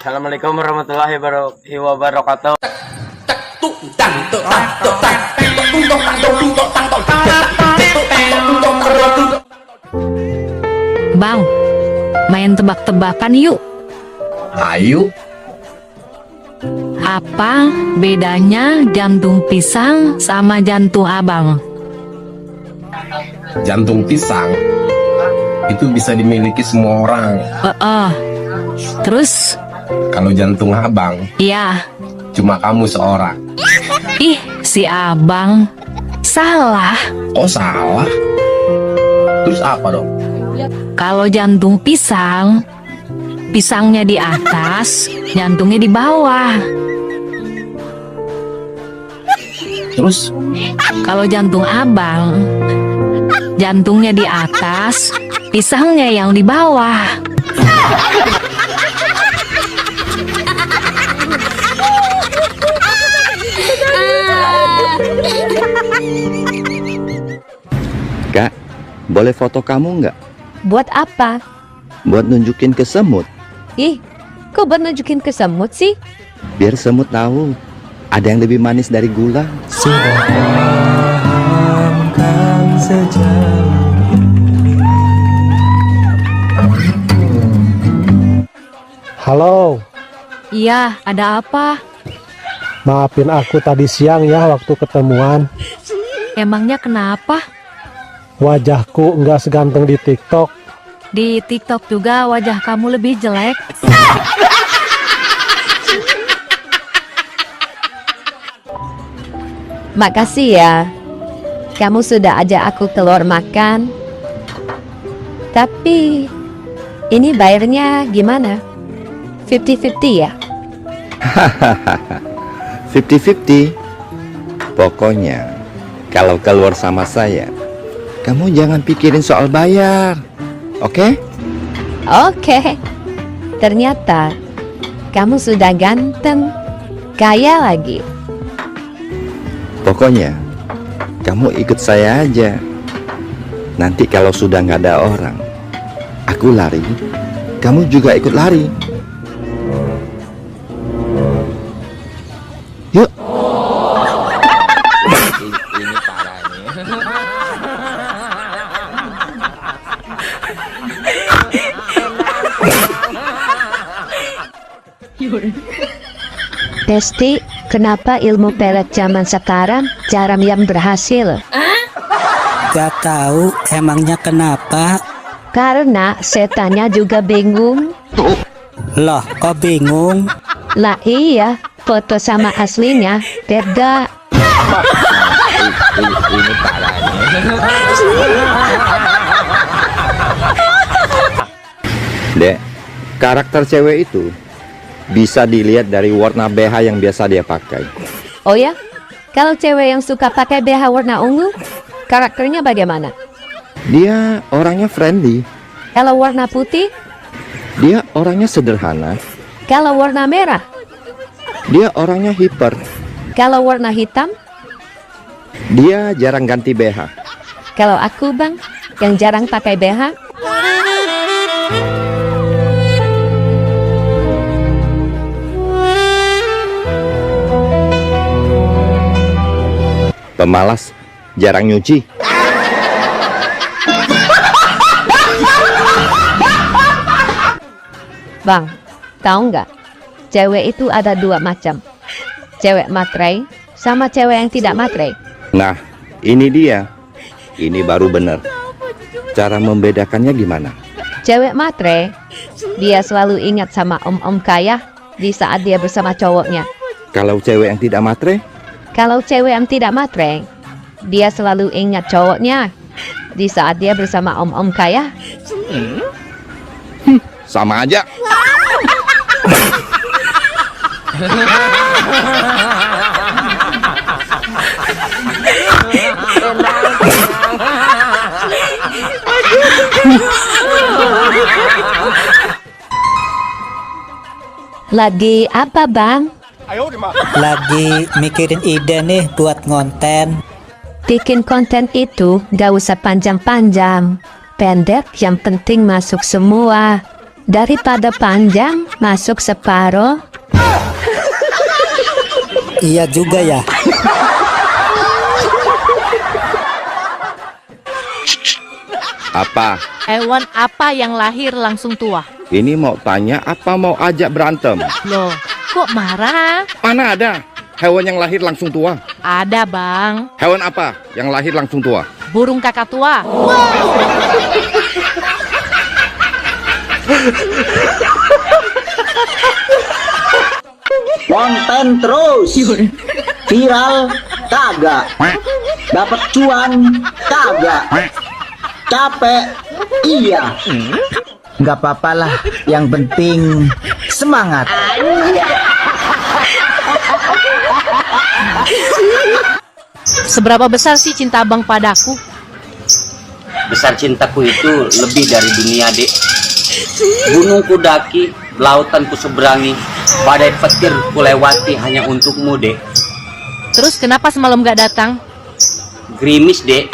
Assalamualaikum warahmatullahi wabarakatuh. Bang, main tebak-tebakan yuk. Ayo. Apa bedanya jantung pisang sama jantung abang? Jantung pisang itu bisa dimiliki semua orang. Terus? Kalau jantung abang, Iya. cuma kamu seorang. Ih, si abang salah. Kok salah? Terus apa dong? Kalau jantung pisang, pisangnya di atas, jantungnya di bawah. Terus Kalau jantung abang, jantungnya di atas, pisangnya yang di bawah. Kak, boleh foto kamu nggak? Buat apa? Buat nunjukin ke semut. Ih, kok buat nunjukin ke semut sih? Biar semut tahu ada yang lebih manis dari gula. Halo, Iya, ada apa? maafin aku tadi siang ya waktu ketemuan. Emangnya kenapa? Wajahku nggak seganteng di TikTok. Di TikTok juga wajah kamu lebih jelek. Makasih ya. Kamu sudah ajak aku keluar makan. Tapi ini bayarnya gimana? 50-50 ya? 50-50. Pokoknya kalau keluar sama saya, kamu jangan pikirin soal bayar. Oke? Oke. Ternyata kamu sudah ganteng, kaya lagi. Pokoknya kamu ikut saya aja. Nanti kalau sudah nggak ada orang, aku lari, kamu juga ikut lari. Yuk. Ini parah nih. Testi, kenapa ilmu pelet zaman sekarang jarang yang berhasil? Gak tahu emangnya kenapa? Karena setannya juga bingung. Loh, kok bingung? Lah iya, foto sama aslinya beda. Ini parah nih. Dek, karakter cewek itu bisa dilihat dari warna BH yang biasa dia pakai. Oh ya? Kalau cewek yang suka pakai BH warna ungu, karakternya bagaimana? Dia orangnya friendly, Kalau warna putih, dia orangnya sederhana, kalau warna merah, dia orangnya hiper, kalau warna hitam, dia jarang ganti BH. kalau aku bang, yang jarang pakai BH. Pemalas, jarang nyuci. Bang, tahu nggak? Cewek itu ada dua macam. Cewek matre sama cewek yang tidak matre. Nah, ini dia. Ini baru bener. Cara membedakannya gimana? Cewek matre, dia selalu ingat sama om-om kaya di saat dia bersama cowoknya. Kalau cewek yang tidak matre, Kalau cewek yang tidak matre, dia selalu ingat cowoknya di saat dia bersama om-om kaya. sama aja. Lagi apa bang? Lagi mikirin ide nih buat ngonten. Bikin konten itu gak usah panjang-panjang. Pendek yang penting masuk semua. Daripada panjang masuk separuh. Iya juga ya. Apa? Hewan apa yang lahir langsung tua? Ini mau tanya apa mau ajak berantem? Loh, kok marah? Mana ada hewan yang lahir langsung tua? Ada, Bang. Hewan apa yang lahir langsung tua? Burung kakak tua. Konten terus viral kagak, dapat cuan kagak, capek iya, nggak apa-apa lah, yang penting semangat. Seberapa besar sih cinta Abang padaku? Besar cintaku itu lebih dari dunia, Dek. Gunung ku daki, lautan ku seberangi, badai petir ku lewati hanya untukmu, Dek. Terus kenapa semalam gak datang? Gerimis, Dek.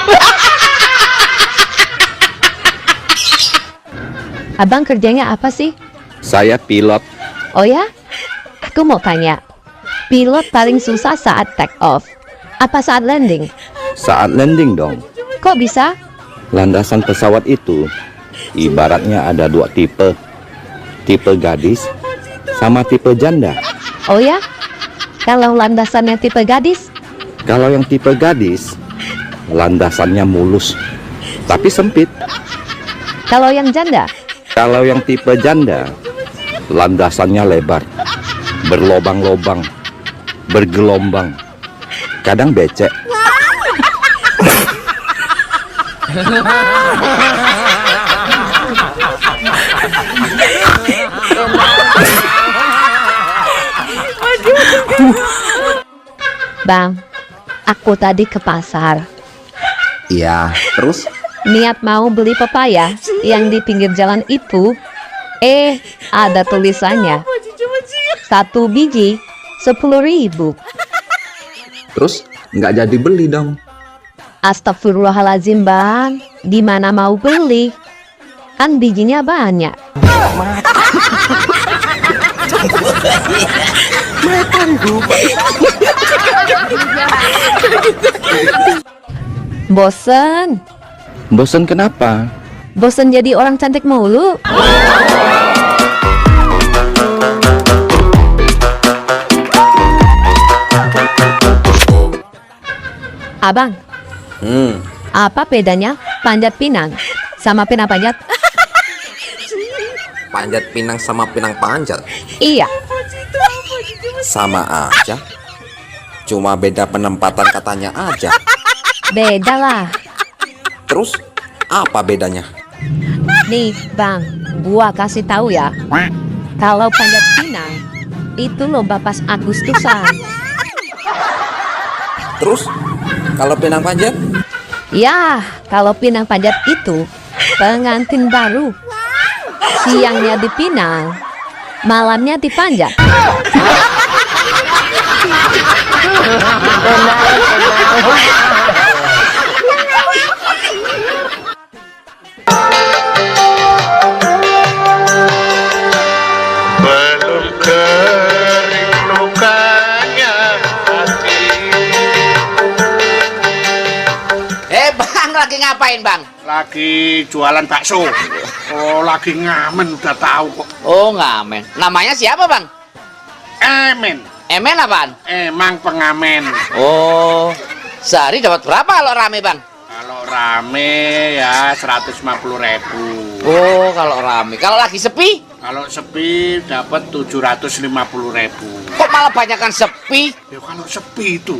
Abang kerjanya apa sih? Saya pilot. Oh ya? Aku mau tanya. Pilot paling susah saat take off. Apa saat landing? Saat landing dong. Kok bisa? Landasan pesawat itu ibaratnya ada dua tipe. Tipe gadis sama tipe janda. Oh ya? Kalau landasannya tipe gadis? Kalau yang tipe gadis, landasannya mulus, tapi sempit. Kalau yang janda? Kalau yang tipe janda, landasannya lebar, berlobang-lobang, bergelombang, kadang becek. Bang, aku tadi ke pasar. Iya, terus? Niat mau beli pepaya yang di pinggir jalan itu. Ada tulisannya. 1 biji 10.000. Terus nggak jadi beli dong. Astagfirullahaladzim, Bang. Gimana mau beli? Kan bijinya banyak. Bosen. Bosan kenapa? Bosen jadi orang cantik mulu. Abang, apa bedanya panjat pinang sama pinang panjat? Panjat pinang sama pinang panjat Iya, sama aja. Cuma beda penempatan katanya aja. beda lah. Terus apa bedanya? Nih, Bang, gua kasih tahu ya. Kalau panjat pinang itu lomba pas Agustusan. Terus kalau pinang panjat? Ya, kalau pinang panjat itu pengantin baru. Siangnya dipinang, malamnya dipanjat. Belum kering lukanya hati. Bang, lagi ngapain, Bang? Lagi jualan bakso. Oh, lagi ngamen udah tahu kok. Oh, ngamen. Namanya siapa, Bang? Emen. Emen apaan? Emang pengamen. Oh, sehari dapat berapa kalau rame, Bang? Kalau rame ya 150.000. Oh, kalau rame. Kalau lagi sepi? Kalau sepi dapat 750.000. Kok malah banyakan sepi? Ya kalau sepi itu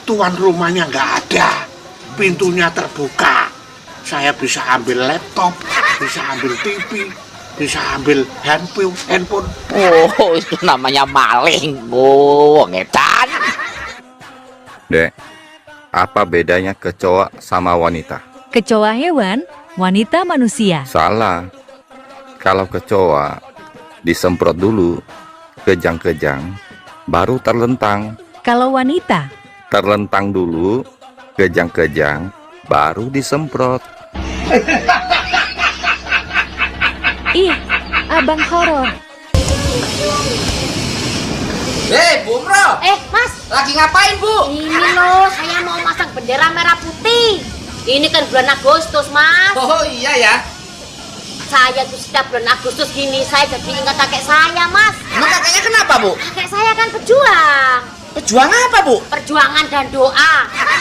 tuan rumahnya nggak ada, pintunya terbuka. Saya bisa ambil laptop, bisa ambil TV, bisa ambil handphone. Oh, itu namanya maling. Oh, ngedan. Dek, apa bedanya kecoa sama wanita? Kecoa hewan, wanita manusia. Salah. Kalau kecoa disemprot dulu, kejang-kejang, baru terlentang. Kalau wanita, Terlentang dulu, kejang-kejang, baru disemprot. ih, abang horor. Hei, Bu Mro, Mas, lagi ngapain, Bu? ini loh, saya mau masang bendera merah putih. Ini kan bulan Agustus, Mas. Oh iya ya. Saya tuh setiap bulan Agustus gini, saya jadi ingat kakek saya, Mas. Emang kakeknya kenapa, Bu? Kakek saya kan pejuang. Pejuang apa, Bu? Perjuangan dan doa.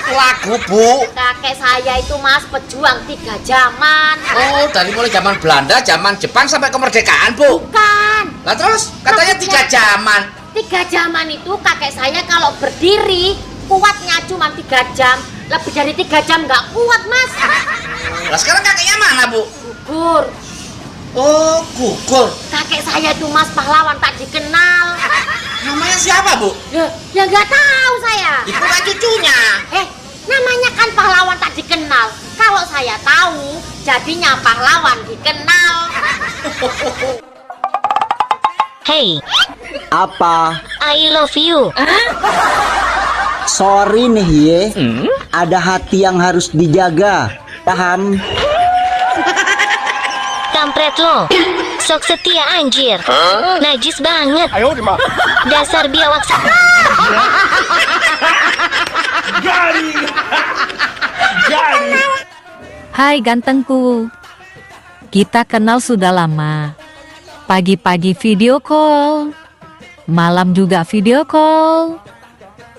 Lagu, Bu. Kakek saya itu, Mas, pejuang 3 zaman. Oh, dari mulai zaman Belanda, zaman Jepang sampai kemerdekaan, Bu. Bukan. Lah terus, katanya 3 zaman. 3 zaman itu kakek saya kalau berdiri kuatnya cuma 3 jam. Lebih dari 3 jam nggak kuat, Mas. Lah sekarang kakeknya mana, Bu? Gugur. Oh, gugur. Kakek saya itu, Mas, pahlawan tak dikenal. Namanya siapa, Bu? Ya nggak tahu saya. Itu kan cucunya. Namanya kan pahlawan tak dikenal. Kalau saya tahu, jadinya pahlawan dikenal. Hey, Apa? I love you. Sorry nih ye, ada hati yang harus dijaga. Tahan. Kampret lo. Sok setia anjir. Najis banget. Dasar biawak. Hai gantengku. Kita kenal sudah lama. Pagi-pagi video call. Malam juga video call.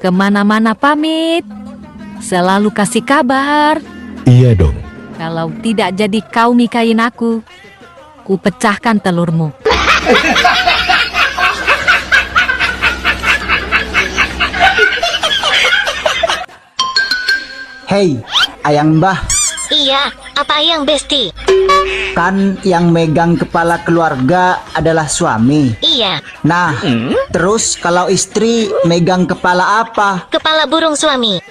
Kemana-mana pamit. Selalu kasih kabar. Iya dong. Kalau tidak jadi kau nikahin aku, ku pecahkan telurmu. Hei, ayang mbah, Iya, apa yang besti? kan yang megang kepala keluarga adalah suami. Iya, Nah, terus kalau istri megang kepala apa? kepala burung suami.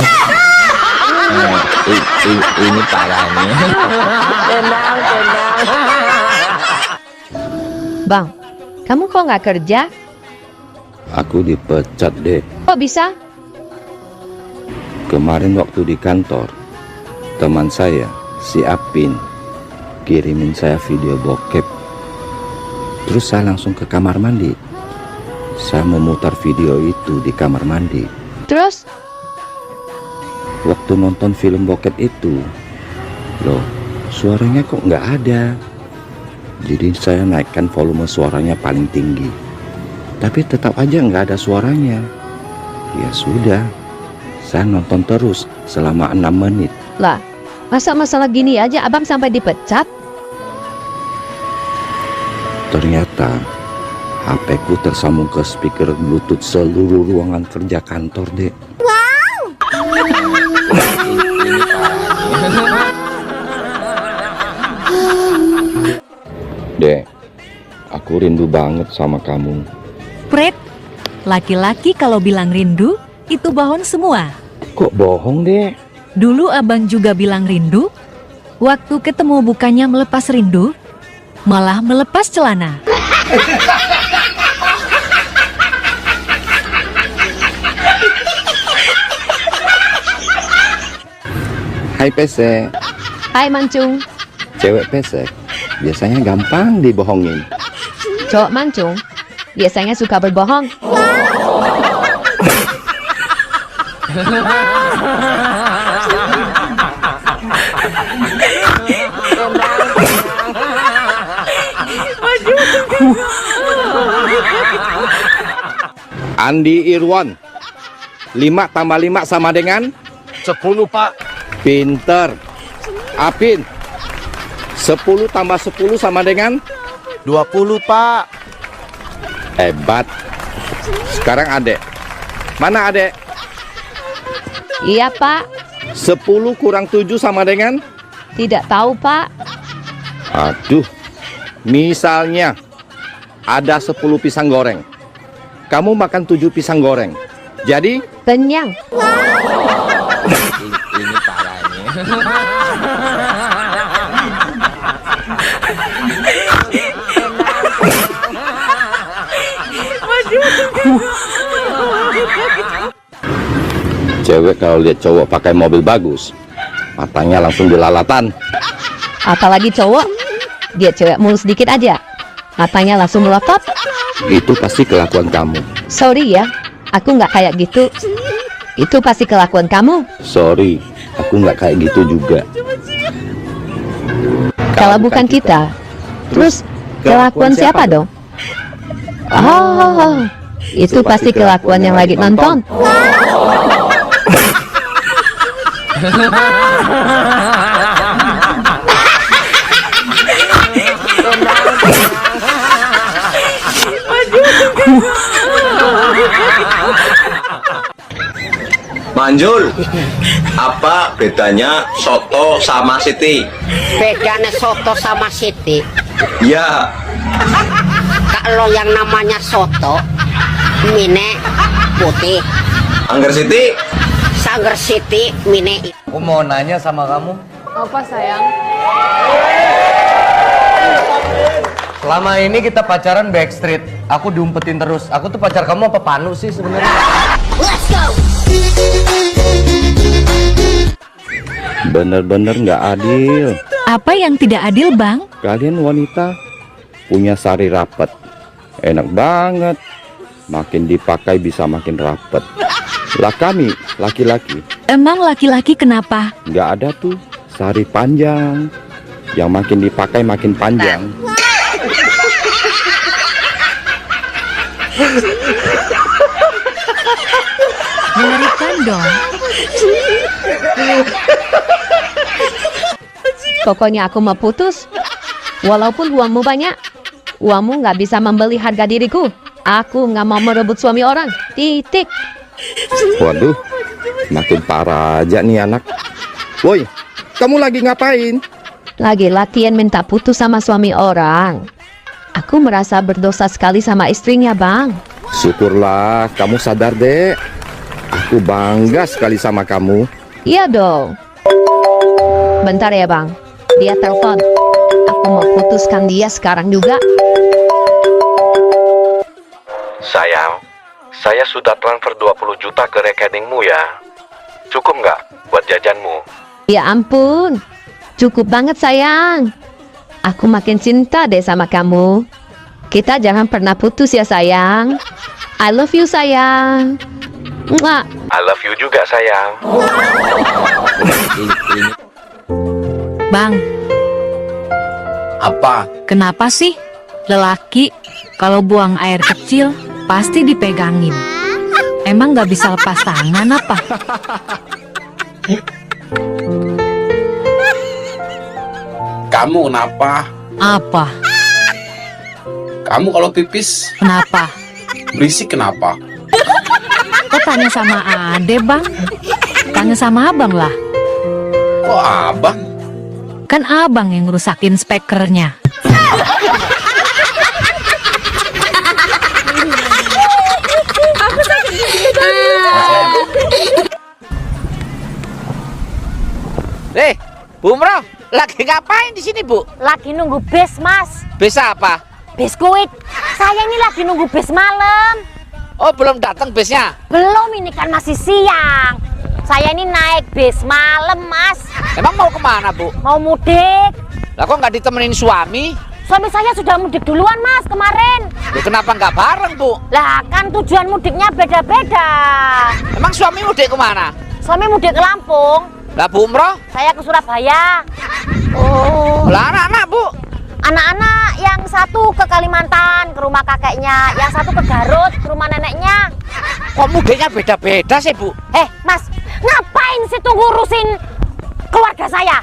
Ini parah nih. Bang, kamu kok nggak kerja? Aku dipecat deh. Kok bisa? Kemarin waktu di kantor, teman saya, si Apin, kirimin saya video bokep. Terus saya langsung ke kamar mandi. Saya memutar video itu di kamar mandi. Terus? Waktu nonton film bokep itu, loh, suaranya kok nggak ada. Jadi saya naikkan volume suaranya paling tinggi. Tapi tetap aja nggak ada suaranya. Ya sudah, saya nonton terus selama 6 menit. Lah, masa masalah gini aja abang sampai dipecat? Ternyata HP-ku tersambung ke speaker Bluetooth seluruh ruangan kerja kantor, Dek. Dek, aku rindu banget sama kamu. Pret, laki-laki kalau bilang rindu, itu bohong semua. Kok bohong, Dek? Dulu abang juga bilang rindu, waktu ketemu bukannya melepas rindu, malah melepas celana. Hai pesek. Hai Mancung. Cewek pesek biasanya gampang dibohongin. Cowok mancung biasanya suka berbohong. Andi Irwan, 5 tambah 5 sama dengan 10, Pak. pinter. Apin, 10 tambah 10 sama dengan 20, Pak. hebat. Sekarang adek, mana adek? Iya Pak, 10 kurang 7 sama dengan? tidak tahu Pak. Aduh, misalnya ada 10 pisang goreng, kamu makan 7 pisang goreng, jadi Kenyang. Ini parah nih. cewek kalau lihat cowok pakai mobil bagus, matanya langsung dilalatan. Apalagi cowok, dia cewek mulus sedikit aja, matanya langsung melotot. Itu pasti kelakuan kamu. Sorry ya, aku nggak kayak gitu. Itu pasti kelakuan kamu. Sorry, aku nggak kayak gitu juga. Kalau bukan kita, terus kelakuan siapa dong? Oh, itu pasti kelakuan yang lagi nonton. Manjul, apa bedanya soto sama siti? Bedanya soto sama siti, Ya, kalau yang namanya soto mine putih, angger siti. sangger siti mine. Aku mau nanya sama kamu. Apa sayang? Selama ini kita pacaran backstreet. Aku diumpetin terus. Aku tuh pacar kamu apa Panu sih sebenarnya? Bener-bener nggak adil. Apa yang tidak adil, Bang? Kalian wanita punya sari rapet, enak banget. Makin dipakai bisa makin rapet. Lah kami laki-laki Emang laki-laki kenapa? nggak ada tuh sari panjang. Yang makin dipakai makin panjang. Mengerikan dong. Pokoknya aku mau putus. Walaupun uangmu banyak, uangmu nggak bisa membeli harga diriku. Aku nggak mau merebut suami orang. Titik. Waduh, makin parah aja nih anak. Woi, kamu lagi ngapain? Lagi latihan minta putus sama suami orang. Aku merasa berdosa sekali sama istrinya, Bang. Syukurlah kamu sadar, Dek. Aku bangga sekali sama kamu. Iya dong. Bentar ya, Bang. Dia telepon. Aku mau putuskan dia sekarang juga. Sayang, saya sudah transfer 20 juta ke rekeningmu ya. Cukup nggak buat jajanmu? Ya ampun. Cukup banget, sayang. Aku makin cinta deh sama kamu. Kita jangan pernah putus ya, sayang. I love you, sayang. Mwah. I love you juga, sayang. Bang, Apa? kenapa sih lelaki kalau buang air kecil pasti dipegangin? Emang nggak bisa lepas tangan apa? Kamu kenapa? Apa? Kamu kalau pipis Kenapa? berisik kenapa? Kok tanya sama Ade, Bang? Tanya sama Abang lah. Kok abang? Kan Abang yang ngerusakin spekernya. Bu Umroh, lagi ngapain di sini, Bu? Lagi nunggu bis, Mas. Bis apa? Biskuit. Saya ini lagi nunggu bis malam. Oh, belum datang bisnya. Belum, ini kan masih siang. Saya ini naik bis malam, Mas. Emang mau kemana, Bu? Mau mudik. Lah kok nggak ditemenin suami? Suami saya sudah mudik duluan, Mas, kemarin. Loh, kenapa nggak bareng, Bu? Lah, kan tujuan mudiknya beda-beda. Emang suami mudik kemana? Suami mudik ke Lampung. Lah Bu Umroh? Saya ke Surabaya. Oh, lah anak-anak, Bu? Anak-anak yang satu ke Kalimantan, ke rumah kakeknya. Yang satu ke Garut, ke rumah neneknya. Kok mudiknya beda-beda sih, Bu? Mas, ngapain sih tuh ngurusin keluarga saya?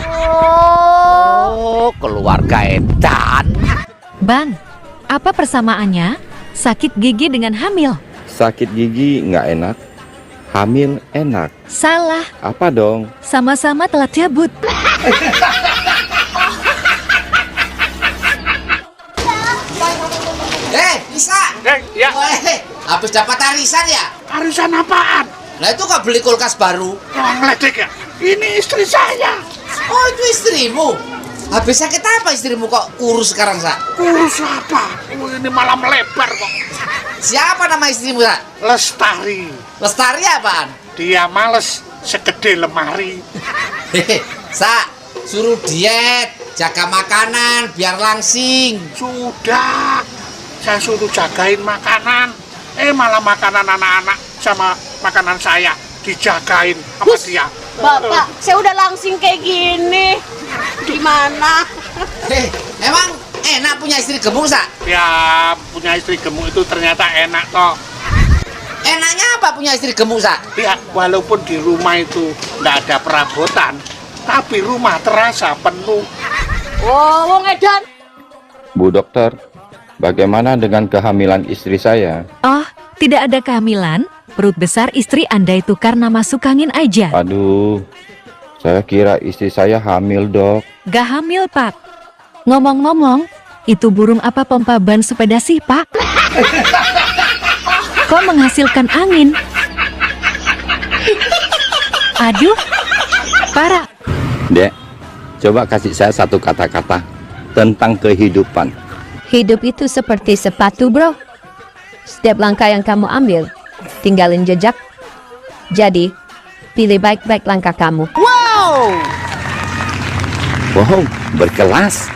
Oh, keluarga edan. Bang, apa persamaannya sakit gigi dengan hamil? Sakit gigi nggak enak, hamil enak. Salah, Apa dong? sama-sama telat cabut. Bisa? Ya. Habis dapat arisan ya? Arisan apaan? Lah itu nggak beli kulkas baru? Wah, ngeledek ya? Ini istri saya. Oh, itu istrimu? Habis sakit apa istrimu kok kurus sekarang, Sa? Urus apa? Oh, ini malah melebar kok. Siapa nama istrimu, Sa? Lestari. Lestari apaan? Dia males segede lemari. Sa, suruh diet. jaga makanan biar langsing. Sudah, saya suruh jagain makanan. Malah makanan anak-anak sama makanan saya dijagain sama dia. Bapak, saya udah langsing kayak gini. Gimana? Emang enak punya istri gemuk, Sa? Ya, punya istri gemuk itu ternyata enak toh. Enaknya apa punya istri gemuk, Sa? Ya, walaupun di rumah itu nggak ada perabotan, tapi rumah terasa penuh. Oh, wong edan. Bu dokter, bagaimana dengan kehamilan istri saya? Oh, tidak ada kehamilan. Perut besar istri Anda itu karena masuk angin aja. Aduh, saya kira istri saya hamil, Dok. Gak hamil, Pak. Ngomong-ngomong, itu burung apa pompa ban sepeda sih, Pak? Kok menghasilkan angin? Aduh, parah. Dek, coba kasih saya satu kata-kata tentang kehidupan. Hidup itu seperti sepatu, bro. Setiap langkah yang kamu ambil, tinggalin jejak. Jadi, pilih baik-baik langkah kamu. Wow! Wow, berkelas.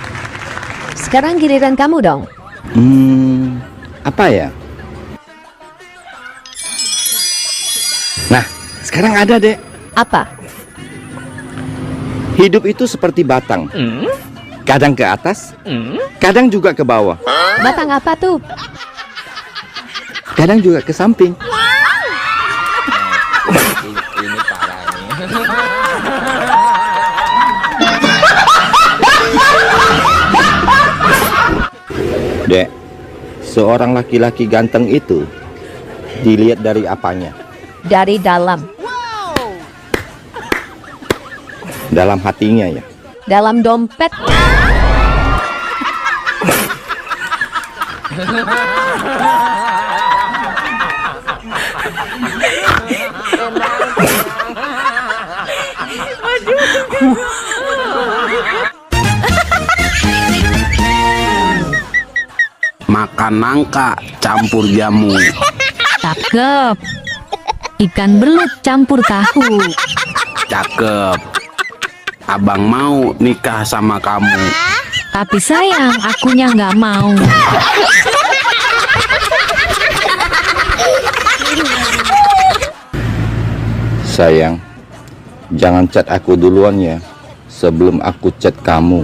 Sekarang giliran kamu dong. Apa ya? Nah, sekarang ada, Dek. Apa? Hidup itu seperti batang. Kadang ke atas, kadang juga ke bawah. Batang apa tuh? Kadang juga ke samping. Ini parah ini. Dek, seorang laki-laki ganteng itu dilihat dari apanya? Dari dalam. Dalam hatinya ya. Dalam dompet. Makan nangka campur jamu. Cakep. Ikan belut campur tahu. Cakep. Abang mau nikah sama kamu. Tapi sayang, akunya nggak mau. Sayang, jangan chat aku duluan ya, sebelum aku chat kamu.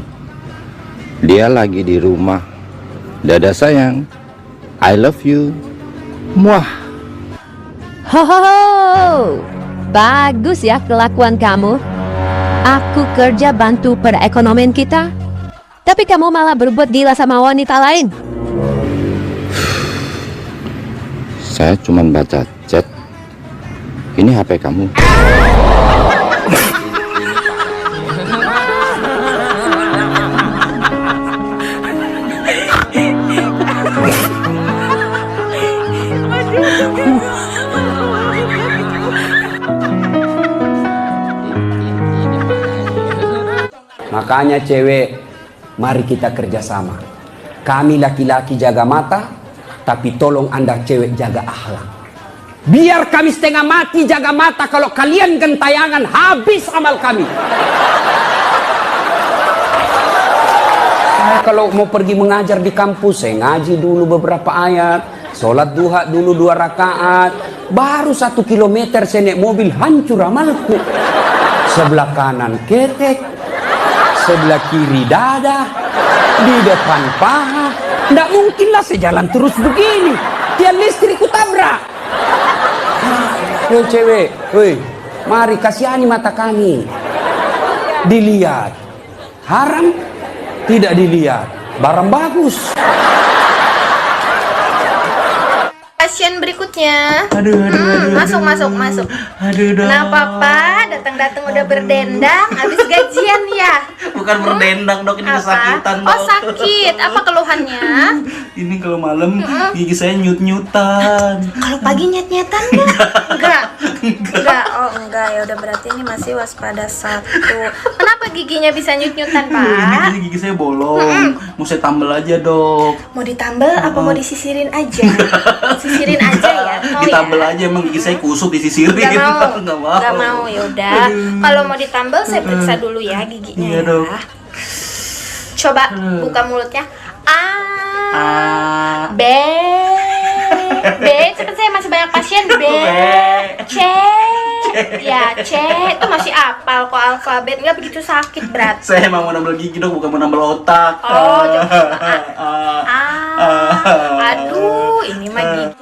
Dia lagi di rumah. Dadah sayang, I love you. Muah. Ho ho ho. Bagus ya kelakuan kamu. Aku kerja bantu perekonomian kita, tapi kamu malah berbuat gila sama wanita lain. Saya cuma baca chat. Ini HP kamu. Makanya cewek, mari kita kerjasama. Kami laki-laki jaga mata, tapi tolong Anda cewek jaga akhlak. Biar kami setengah mati jaga mata, kalau kalian gentayangan habis amal kami. Saya kalau mau pergi mengajar di kampus, saya ngaji dulu beberapa ayat, sholat duha dulu 2 rakaat, baru 1 kilometer saya naik mobil hancur amalku. Sebelah kanan ketek, sebelah kiri dada, di depan paha. Nggak mungkinlah saya jalan terus begini. Tiang listrik ku tabrak. Yo cewek, woi, mari kasihani mata kami. Dilihat, haram tidak dilihat, barang bagus. Pasien berikutnya. Masuk. Kenapa Pak? Datang-datang udah berdendang, habis gajian ya? Bukan berdendang dok, ini kesakitan dok. Oh sakit, apa keluhannya? Ini kalau malam gigi saya nyut-nyutan. Kalau pagi nyet-nyetan enggak? Enggak, ya udah berarti ini masih waspada 1. Kenapa giginya bisa nyut-nyutan Pak? Gigi saya bolong, mau saya tambal aja dok. Mau ditambal apa mau disisirin aja? Sisirin aja ya. Ditambal aja, emang gigi saya kusut disisirin. Gak mau. Yaudah. Kalau mau ditambal saya periksa dulu ya giginya. Iya dok. Coba buka mulutnya. B. Cepet, saya masih banyak pasien. B. C. Ya, C. Itu masih apal kok alfabet. Nggak begitu sakit berat. Saya emang mau nambal gigi dok, bukan mau nambal otak. Oh, aduh, ini mah gigi.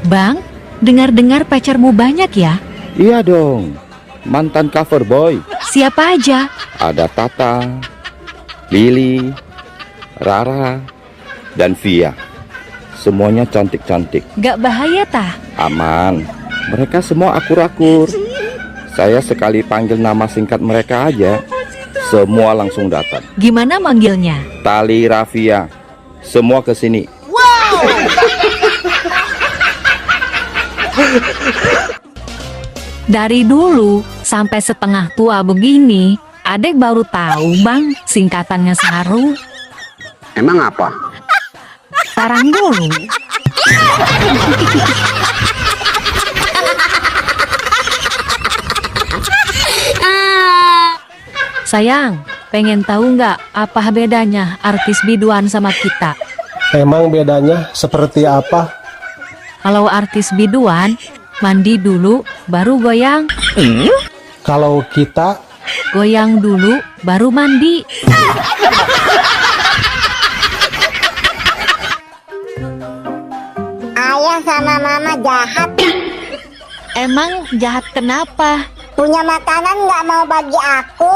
Bang, dengar-dengar pacarmu banyak ya? Iya dong, mantan cover boy. Siapa aja? Ada Tata, Lily, Rara, dan Via. Semuanya cantik-cantik. Gak bahaya tah? Aman, mereka semua akur-akur. Saya sekali panggil nama singkat mereka aja, semua langsung datang. Gimana manggilnya? Tali, Rafia, semua ke sini. Wow! Dari dulu sampai setengah tua begini, adek baru tahu bang singkatannya Saru. Emang apa? Sarang dulu. Sayang, pengen tahu nggak apa bedanya artis biduan sama kita? Emang bedanya seperti apa? Kalau artis biduan, mandi dulu, baru goyang. Kalau kita, goyang dulu, baru mandi. Ayah sama mama jahat. Emang jahat kenapa? Punya makanan nggak mau bagi aku.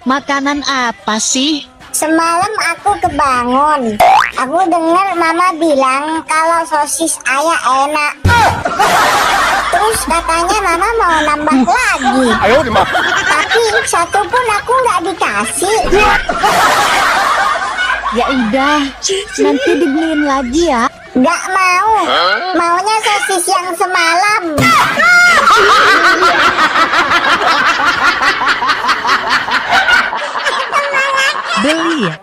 Makanan apa sih? Semalam aku kebangun. Aku dengar mama bilang kalau sosis ayah enak. Terus katanya mama mau nambah lagi. Tapi satu pun aku nggak dikasih. Ya udah, nanti dibeliin lagi ya. Nggak mau. Maunya sosis yang semalam. Beli ya?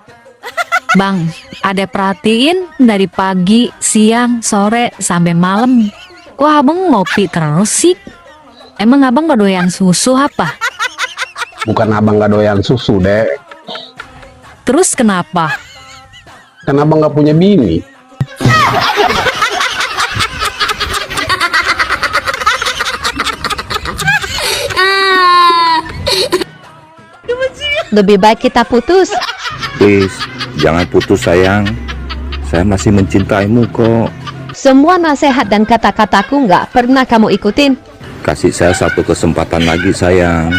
Bang, ada perhatiin dari pagi, siang, sore, sampai malam. Kok abang ngopi terus sih? Emang abang gak doyan susu apa? Bukan abang gak doyan susu, Dek. Terus kenapa? Kan abang gak punya bini. Lebih baik kita putus. Please, jangan putus sayang. Saya masih mencintaimu kok. Semua nasihat dan kata-kataku nggak pernah kamu ikutin. Kasih saya satu kesempatan lagi sayang.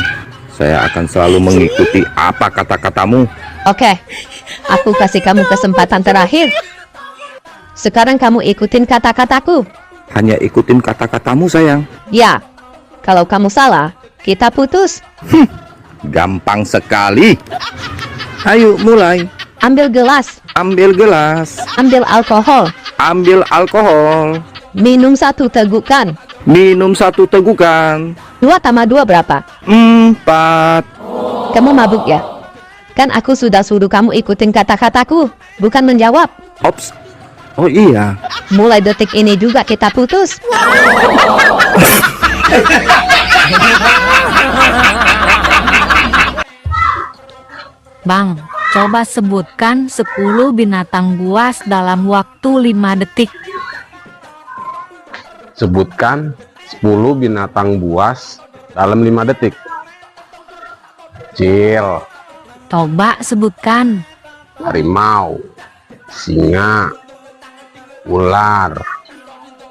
Saya akan selalu mengikuti apa kata-katamu. Oke, aku kasih kamu kesempatan terakhir. Sekarang kamu ikutin kata-kataku. Hanya ikutin kata-katamu sayang. Ya, kalau kamu salah, kita putus. Gampang sekali. Ayo mulai. Ambil gelas. Ambil gelas. Ambil alkohol. Ambil alkohol. Minum 1 tegukan. Minum 1 tegukan. 2 tambah 2 berapa? 4. Kamu mabuk ya? Kan aku sudah suruh kamu ikutin kata-kataku, bukan menjawab. Ops. Oh iya. Mulai detik ini juga kita putus. Bang, coba sebutkan 10 binatang buas dalam waktu 5 detik. Sebutkan 10 binatang buas dalam 5 detik. Kecil. Coba sebutkan. Harimau, singa, ular,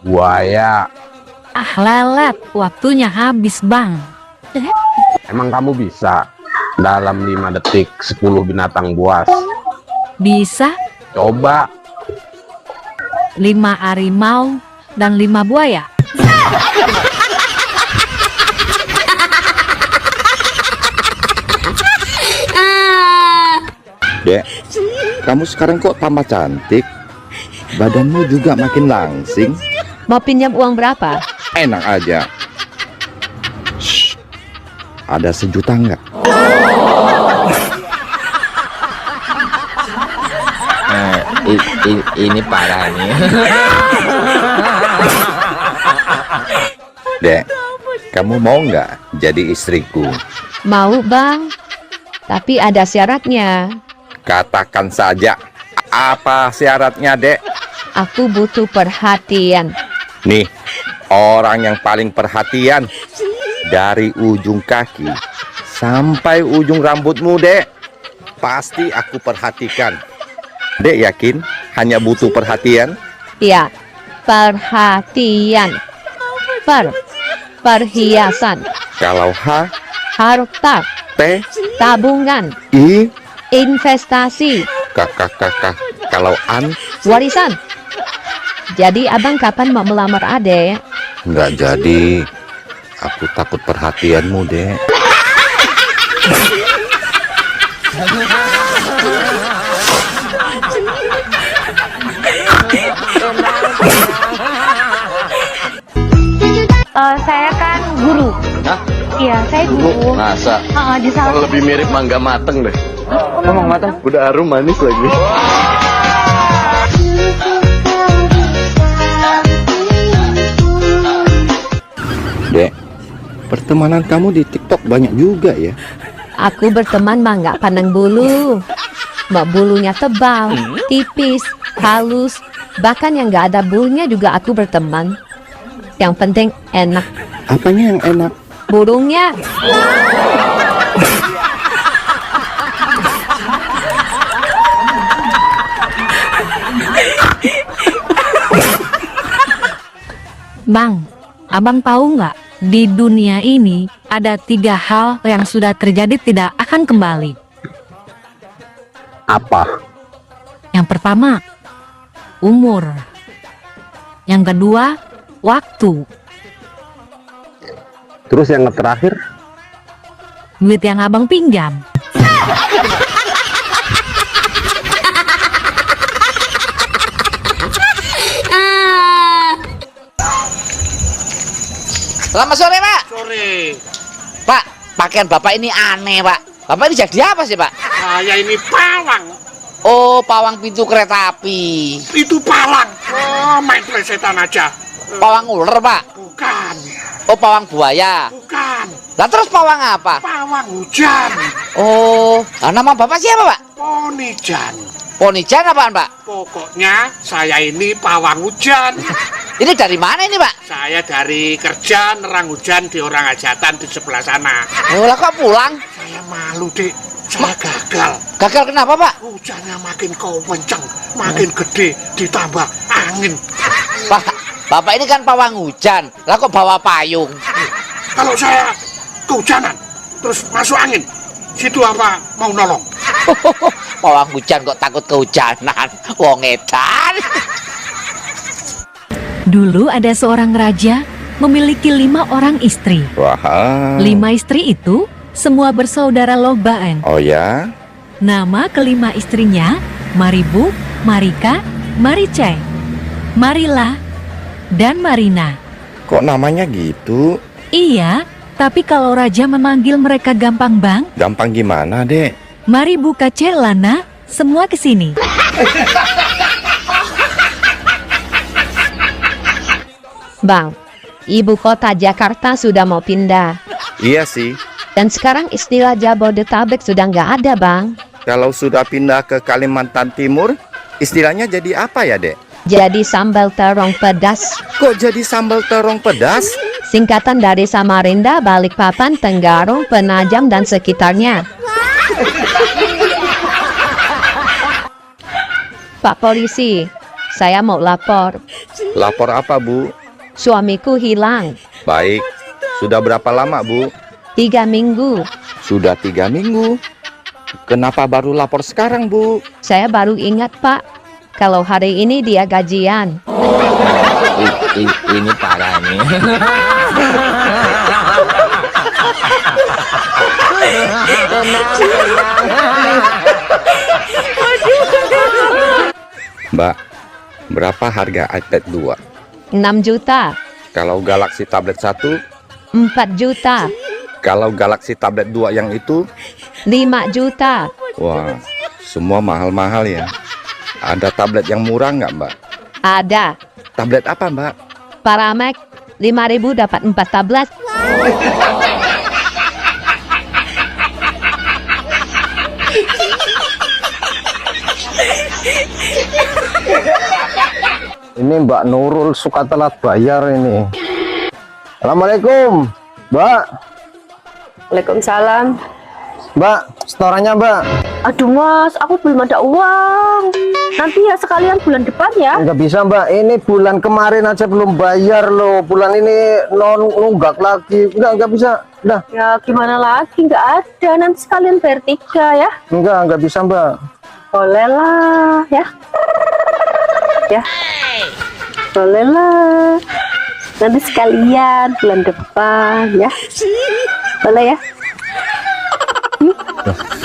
buaya. Ah lelet, waktunya habis bang. Emang kamu bisa dalam 5 detik 10 binatang buas? Bisa. Coba. 5 harimau dan 5 buaya. Dek, kamu sekarang kok tambah cantik. Badanmu juga makin langsing. Mau pinjam uang berapa? Enak aja. Shh. Ada 1 juta nggak? Ini parah nih. Dek, kamu mau nggak jadi istriku? Mau bang, tapi ada syaratnya. Katakan saja, apa syaratnya, Dek? Aku butuh perhatian. Nih, orang yang paling perhatian dari ujung kaki sampai ujung rambutmu, Dek. Pasti aku perhatikan. Dek yakin hanya butuh perhatian? Ya, perhatian. Perhiasan. Kalau H, Harta. T, Tabungan. I, Investasi. kakak. Kalau An, Warisan. Jadi abang kapan mau melamar adek? nggak jadi. Aku takut perhatianmu, Dek. Saya kan guru. Hah? Iya, saya guru. Masa? Di salah Lebih mirip mangga mateng deh. Emang mateng? Udah harum manis lagi. Dek, pertemanan kamu di TikTok banyak juga ya? Aku berteman mah nggak pandang bulu. Mau bulunya tebal, tipis, halus, bahkan yang nggak ada bulunya juga aku berteman. Yang penting enak. Apanya yang enak? Burungnya. Bang, abang tahu nggak? Di dunia ini ada 3 hal yang sudah terjadi tidak akan kembali. Apa? Yang pertama, umur. Yang kedua, waktu. Terus yang terakhir? Duit yang abang pinjam. Selamat sore, Pak. Sore. Pak, pakaian Bapak ini aneh, Pak. Bapak ini jadi apa sih, Pak? Saya ini pawang. Oh, pawang pintu kereta api. Itu pawang. Oh, main plesetan aja. Pawang ular, Pak? Bukan. Oh, pawang buaya? Bukan. Lah terus pawang apa? Pawang hujan. Oh, nah, nama Bapak siapa, Pak? Ponijan. Ponijan apaan, Pak? Pokoknya saya ini pawang hujan. Ini dari mana ini, Pak? Saya dari kerja nerang hujan di orang hajatan di sebelah sana. Oh, lah kok pulang? Saya malu, Dek. Saya gagal. Gagal kenapa, Pak? Hujannya makin kenceng, makin gede, ditambah angin. Pak, Bapak ini kan pawang hujan. Lah kok bawa payung? Kalau saya kehujanan, terus masuk angin, situ apa mau nolong? Pawang hujan kok takut kehujanan? Wong edan. Dulu ada seorang raja memiliki 5 orang istri. Wah. 5 istri itu semua bersaudara lobaen. Oh ya? Nama kelima istrinya Maribu, Marika, Marice, Marila, dan Marina. Kok namanya gitu? Iya, tapi kalau raja memanggil mereka gampang, Bang. Gampang gimana, Dek? Maribu, Kace, Lana, semua kesini. Bang, ibu kota Jakarta sudah mau pindah. Iya sih. Dan sekarang istilah Jabodetabek sudah nggak ada, Bang. Kalau sudah pindah ke Kalimantan Timur, istilahnya jadi apa ya, Dek? Jadi sambal terong pedas. Kok jadi sambal terong pedas? Singkatan dari Samarinda, Balikpapan, Tenggarong, Penajam, dan sekitarnya. Pak Polisi, saya mau lapor. Lapor apa, Bu? Suamiku hilang. Baik. Sudah berapa lama, Bu? 3 minggu. Sudah 3 minggu. Kenapa baru lapor sekarang, Bu? Saya baru ingat, Pak. Kalau hari ini dia gajian. Ini parah nih. Mbak, berapa harga iPad 2? 6 juta. Kalau Galaxy Tablet 1? 4 juta. Kalau Galaxy Tablet 2 yang itu? 5 juta. Wah, semua mahal-mahal ya. Ada tablet yang murah nggak, Mbak? Ada. Tablet apa, Mbak? Paramek 5.000 dapat 4 tablet. Ini Mbak Nurul suka telat bayar ini. Assalamualaikum, Mbak. Waalaikumsalam. Mbak, setorannya Mbak. Aduh Mas, aku belum ada uang. Nanti ya sekalian bulan depan ya. Nggak bisa Mbak, ini bulan kemarin aja belum bayar loh. Bulan ini nunggak lagi. Nggak bisa. Udah. Ya gimana lagi, nggak ada. Nanti sekalian bayar 3 ya. Nggak bisa Mbak. Boleh lah ya. Ya. Boleh lah. Nanti sekalian bulan depan ya. Boleh ya.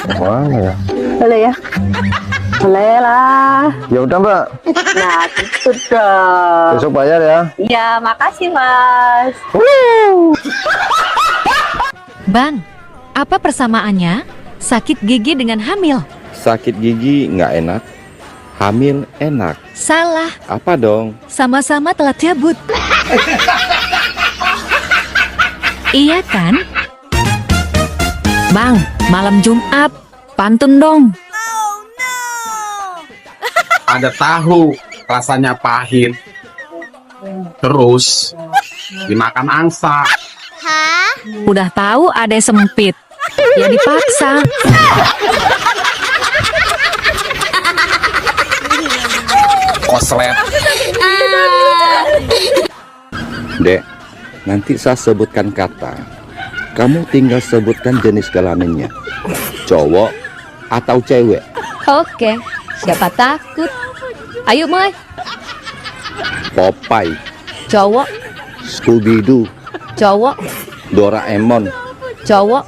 Mana ya? Boleh ya. Boleh lah. Ya udah Mbak. Nah gitu dong. Besok bayar ya. Iya, makasih Mas. Bang, apa persamaannya sakit gigi dengan hamil? Sakit gigi nggak enak, hamil enak. Salah, Apa dong? sama-sama telat cabut. Iya kan? Bang, malam Jumat, pantun dong. Ada tahu rasanya pahit, terus dimakan angsa. Udah tahu ada sempit, ya dipaksa. Koslet. Dek, nanti saya sebutkan kata. Kamu tinggal sebutkan jenis kelaminnya. Cowok atau cewek. Oke, siapa takut? Ayo mulai. Popeye, Cowok, Scooby-Doo, cowok, Doraemon, cowok,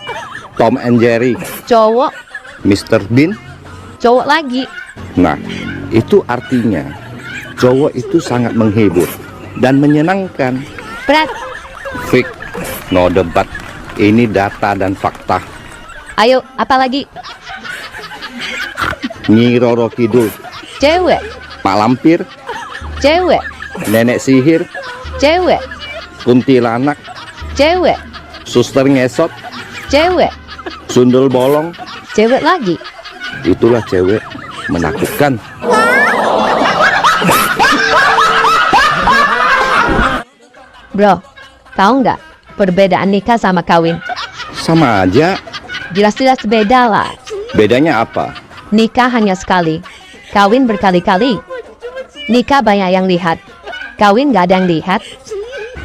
Tom and Jerry, cowok, Mr. Bean. cowok lagi. Nah, itu artinya cowok itu sangat menghibur dan menyenangkan. Berat. Fik, no debat. Ini data dan fakta. Ayo, apa lagi? Nyi Roro Kidul, Cewek, Mak Lampir, cewek, Nenek Sihir, cewek, Kuntilanak, cewek, Suster Ngesot, cewek, Sundel Bolong. cewek lagi. Itulah cewek menakutkan. Bro, tahu nggak perbedaan nikah sama kawin? Sama aja. Jelas-jelas beda lah. Bedanya apa? Nikah hanya sekali, kawin berkali-kali. Nikah banyak yang lihat, kawin nggak ada yang lihat.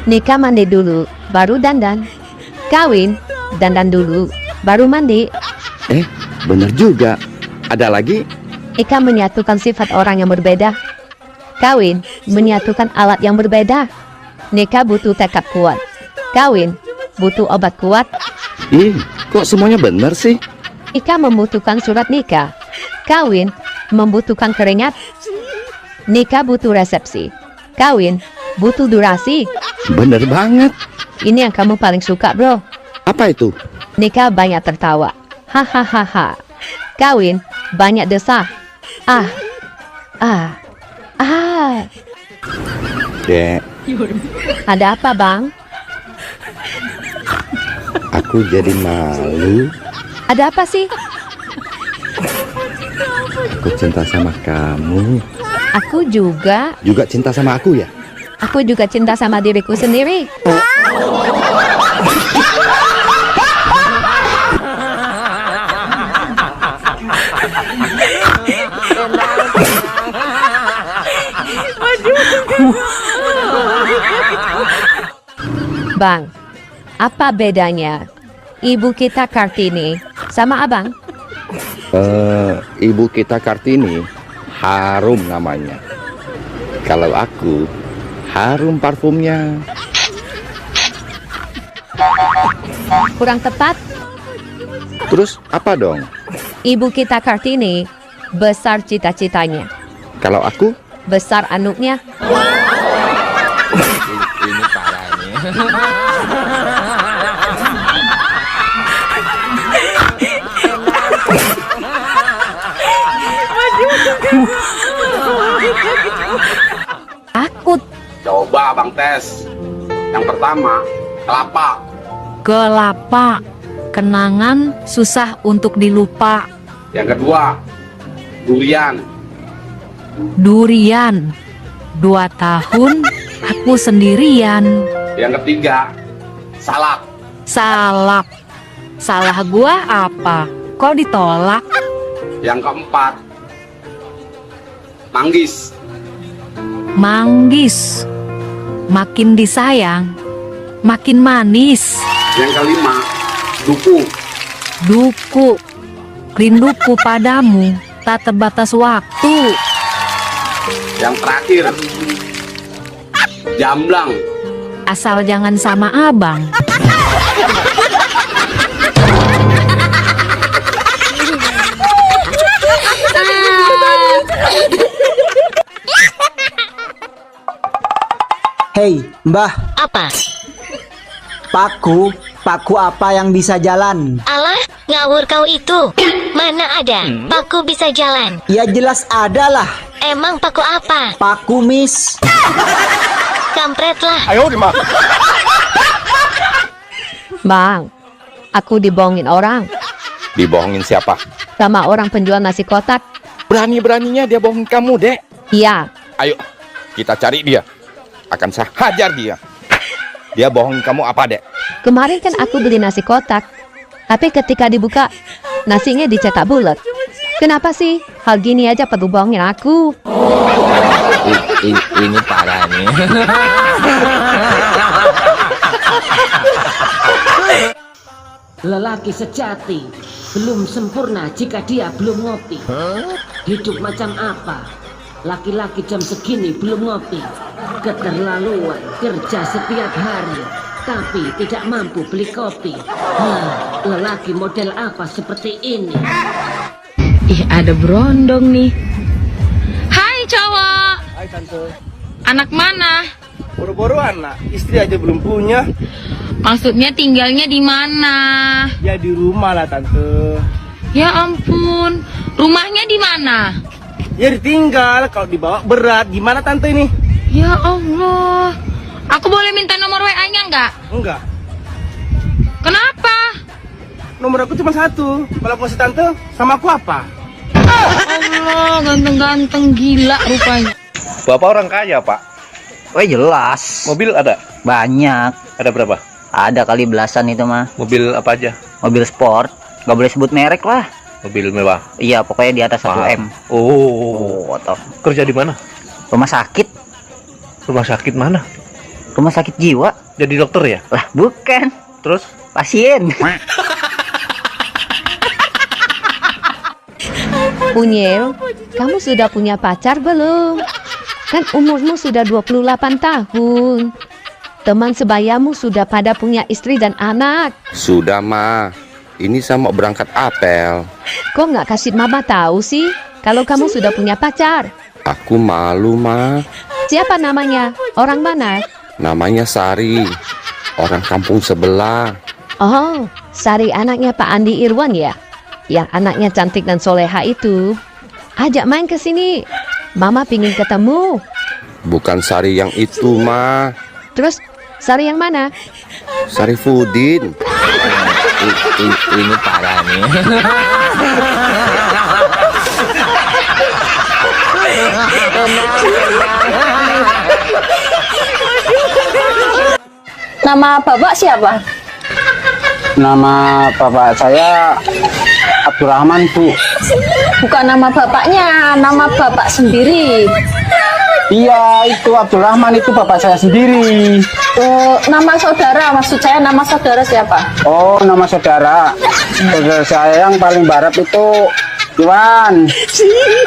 Nikah mandi dulu, baru dandan. Kawin, dandan dulu, baru mandi. Bener juga. Ada lagi? Nikah menyatukan sifat orang yang berbeda. Kawin menyatukan alat yang berbeda. Nikah butuh tekad kuat. Kawin butuh obat kuat. Ih, kok semuanya bener sih? Nikah membutuhkan surat nikah. Kawin membutuhkan keringat. Nikah butuh resepsi. Kawin butuh durasi. Bener banget. Ini yang kamu paling suka, bro. Apa itu? Nikah banyak tertawa. Hahaha. Kawin banyak desah. Ah. Dek, Ada apa, Bang? aku jadi malu. Ada apa sih? Aku cinta sama kamu. Aku juga. Juga cinta sama aku ya? Aku juga cinta sama diriku sendiri. Bang, apa bedanya ibu kita Kartini sama abang? Ibu kita Kartini Harum namanya. Kalau aku Harum parfumnya. Kurang tepat. Terus apa dong? Ibu kita Kartini besar cita-citanya. Kalau aku? Besar anaknya. Ini parah ini. Akut. Coba Bang tes. Yang pertama, kelapa. Kelapa. Kenangan susah untuk dilupa. Yang kedua, durian. Durian. 2 tahun aku sendirian. Yang ketiga, salak. Salak. Salah gua apa? Kok ditolak? Yang keempat, manggis. Manggis. Makin disayang, makin manis. Yang kelima, duku. Duku. Rinduku padamu tak terbatas waktu. Yang terakhir, jamblang. Asal jangan sama abang. Hei, Mbah. Apa? Paku apa yang bisa jalan? Alah, ngawur kau itu. Mana ada paku bisa jalan? Ya jelas ada lah. Emang paku apa? Paku mis. Kampret lah. Bang, aku dibohongin orang. Dibohongin siapa? Sama orang penjual nasi kotak. Berani-beraninya dia bohongin kamu, Dek. Iya. Ayo, kita cari dia. Akan saya hajar dia. Dia bohongin kamu apa, Dek? Kemarin kan aku beli nasi kotak. Tapi ketika dibuka, nasinya dicetak bulat. Kenapa sih? Hal gini aja perlu bohongin aku. Ini parah nih. Lelaki sejati belum sempurna jika dia belum ngopi. Hidup macam apa? Laki-laki jam segini belum ngopi. Keterlaluan, kerja setiap hari tapi tidak mampu beli kopi. Lelaki model apa seperti ini? Ih, ada berondong nih. Hai cowok. Hai tante. Anak mana? Boro-boro anak, istri aja belum punya. Maksudnya tinggalnya di mana? Ya di rumah lah tante. Ya ampun, rumahnya di mana? Ya ditinggal, kalau dibawa berat. Gimana tante ini? Ya Allah, aku boleh minta nomor WA-nya nggak? Enggak. Kenapa? Nomor aku cuma 1. Kalau aku kasih tante, sama aku apa? Allah, ganteng-ganteng gila rupanya. Bapak orang kaya, Pak. Oh jelas. Mobil ada? Banyak. Ada berapa? Ada kali belasan itu mah. Mobil apa aja? Mobil sport. Gak boleh sebut merek lah. Mobil mewah? Iya, pokoknya di atas 1 M. Oh, toh. Kerja di mana? Rumah sakit. Rumah sakit mana? Rumah sakit jiwa. Jadi dokter ya? Lah, bukan. Terus? Pasien. Unyil, kamu sudah punya pacar belum? Kan umurmu sudah 28 tahun. Teman sebayamu sudah pada punya istri dan anak. Sudah, Ma. Ini saya mau berangkat apel. Kok nggak kasih mama tahu sih kalau kamu sudah punya pacar? Aku malu, Ma. Siapa namanya? Orang mana? Namanya Sari. Orang kampung sebelah. Oh, Sari anaknya Pak Andi Irwan ya? Yang anaknya cantik dan soleha itu. Ajak main ke sini. Mama pingin ketemu. Bukan Sari yang itu, Ma. Terus, Sari yang mana? Sari Fudin. Ini parah nih. Nama bapak siapa? Nama bapak saya Abdurrahman, Bu. Bukan nama bapaknya, nama bapak sendiri. Iya, itu Abdurrahman, itu bapak saya sendiri. Oh, nama saudara, maksud saya nama saudara siapa? Oh, nama saudara. Saudara saya yang paling barat itu Iwan.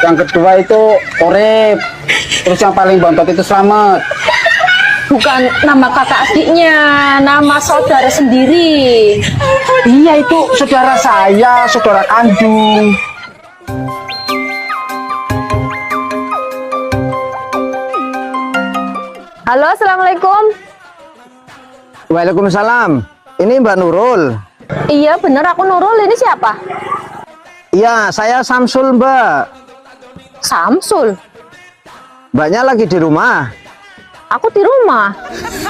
Yang kedua itu Orep. Terus yang paling bontot itu Slamet. Bukan nama kakak adiknya, nama saudara sendiri. Iya, itu saudara saya, saudara kandung. Halo, assalamualaikum. Waalaikumsalam. Ini Mbak Nurul. Iya, bener aku Nurul. Ini siapa? Iya, saya Samsul, Mbak. Samsul? Mbaknya lagi di rumah? Aku di rumah.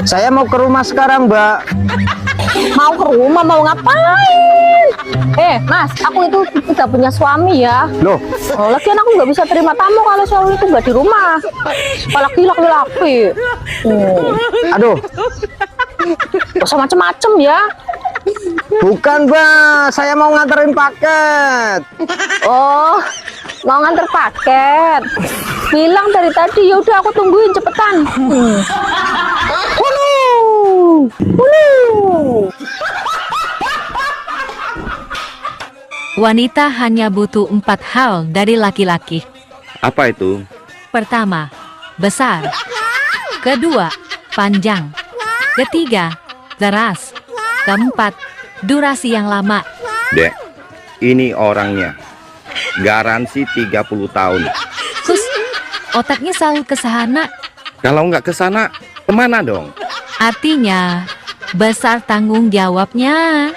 Saya mau ke rumah sekarang, Mbak. Mau ke rumah, mau ngapain? Mas, aku itu udah punya suami ya. Loh? Lagian aku nggak bisa terima tamu kalau suami itu nggak di rumah. Apalagi laki-laki. Aduh. Gak usah macem-macem ya. Bukan, Mbak. Saya mau nganterin paket. Oh, mau nganter paket. Bilang dari tadi, yaudah aku tungguin cepetan. Wanita hanya butuh 4 hal dari laki-laki. Apa itu? Pertama, besar. Kedua, panjang. Ketiga, keras. Keempat, durasi yang lama. Dek, ini orangnya. Garansi 30 tahun. Kus, otaknya selalu ke sana. Kalau nggak ke sana, kemana dong? Artinya, besar tanggung jawabnya.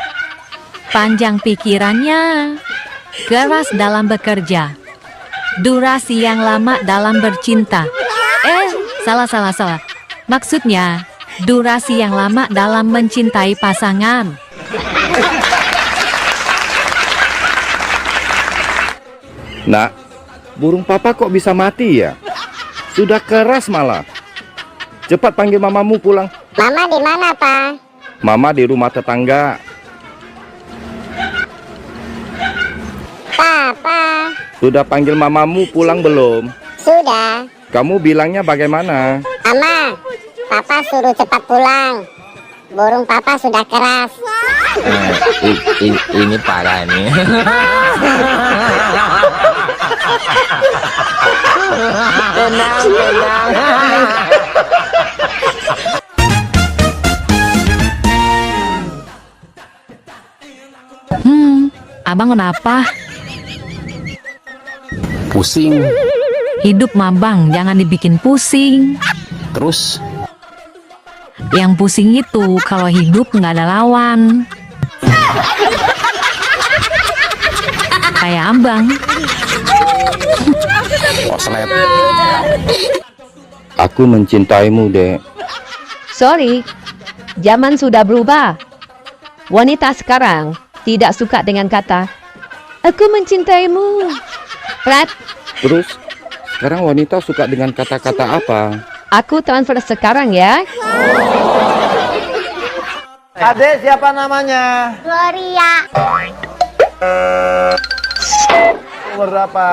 Panjang pikirannya. Keras dalam bekerja. Durasi yang lama dalam bercinta. Salah. Maksudnya, durasi yang lama dalam mencintai pasangan. Nak, burung papa kok bisa mati ya? Sudah keras malah. Cepat panggil mamamu pulang. Mama di mana, Pak? Mama di rumah tetangga. Papa. Sudah panggil mamamu pulang belum? Sudah. Kamu bilangnya bagaimana? Mama, Papa suruh cepat pulang. Burung Papa sudah keras. Ini parah ini. Abang kenapa? Pusing. Hidup mabang, jangan dibikin pusing. Terus? Yang pusing itu kalau hidup nggak ada lawan. Kayak abang. Oslet. Aku mencintaimu, Dek. Sorry, zaman sudah berubah. Wanita sekarang tidak suka dengan kata "aku mencintaimu". Prat, Terus, sekarang wanita suka dengan kata-kata apa? aku transfer sekarang ya. Adek, siapa namanya? Gloria. Umur berapa?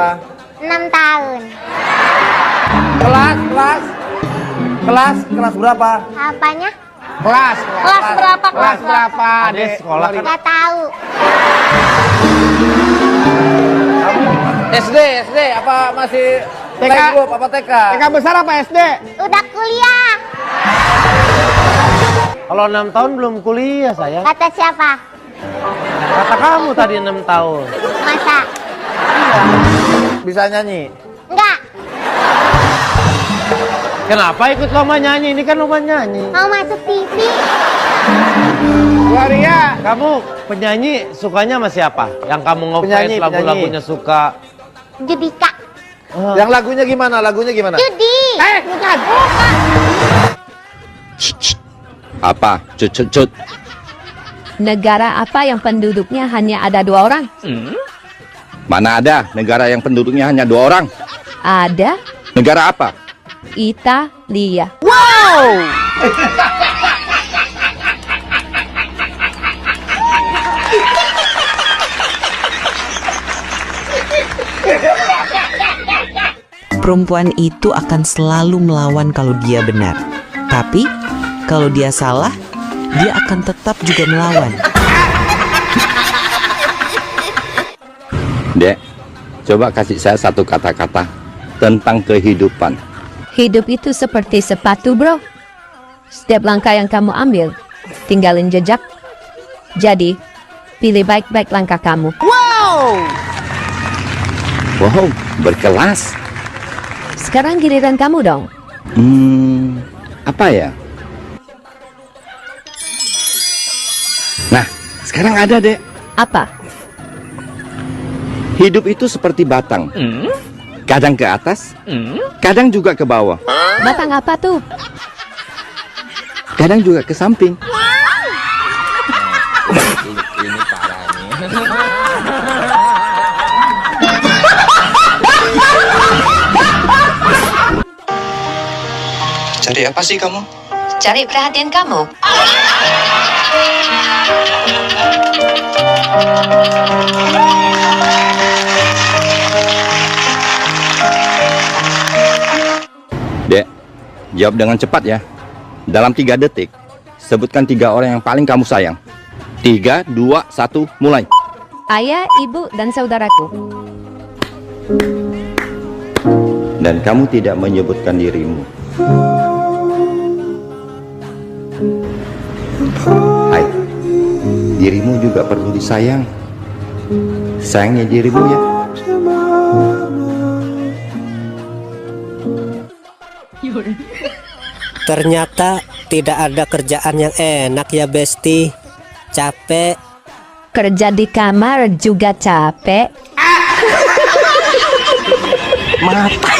6 tahun. Kelas berapa? Apanya? Kelas berapa? Kelas berapa? Adek sekolah kan? Nggak tahu. SD apa masih playgroup apa TK? TK besar apa SD? Udah kuliah. Kalau 6 tahun belum kuliah, sayang. Kata siapa? Kata kamu tadi 6 tahun. Masa? Bisa nyanyi? Enggak. Kenapa ikut lomba nyanyi? Ini kan lomba nyanyi. Mau masuk TV. Gloria, kamu penyanyi sukanya sama siapa? Yang kamu ngefans lagu-lagunya suka? Judika. Yang lagunya gimana? Judi. Bukan. Apa? Cut. Negara apa yang penduduknya hanya ada 2 orang? Mana ada negara yang penduduknya hanya 2 orang? Ada. Negara apa? Italia. Wow! Perempuan itu akan selalu melawan kalau dia benar. Tapi kalau dia salah, dia akan tetap juga melawan. Dek, coba kasih saya satu kata-kata tentang kehidupan. Hidup itu seperti sepatu, bro. Setiap langkah yang kamu ambil, tinggalin jejak. Jadi, pilih baik-baik langkah kamu. Wow! Wow, berkelas. Sekarang giliran kamu dong. Apa ya? Nah, sekarang ada, Dek. Apa? Hidup itu seperti batang. Kadang ke atas, kadang juga ke bawah. Batang apa tuh? kadang juga ke samping. Ini parah nih. Cari apa sih kamu? Cari perhatian kamu. Dek, jawab dengan cepat ya. Dalam 3 detik, sebutkan 3 orang yang paling kamu sayang. 3, 2, 1, mulai. Ayah, ibu, dan saudaraku. Dan kamu tidak menyebutkan dirimu. Hai, dirimu juga perlu disayang. Sayangnya dirimu ya. Ternyata tidak ada kerjaan yang enak ya Besti. Capek. Kerja di kamar juga capek. Mata.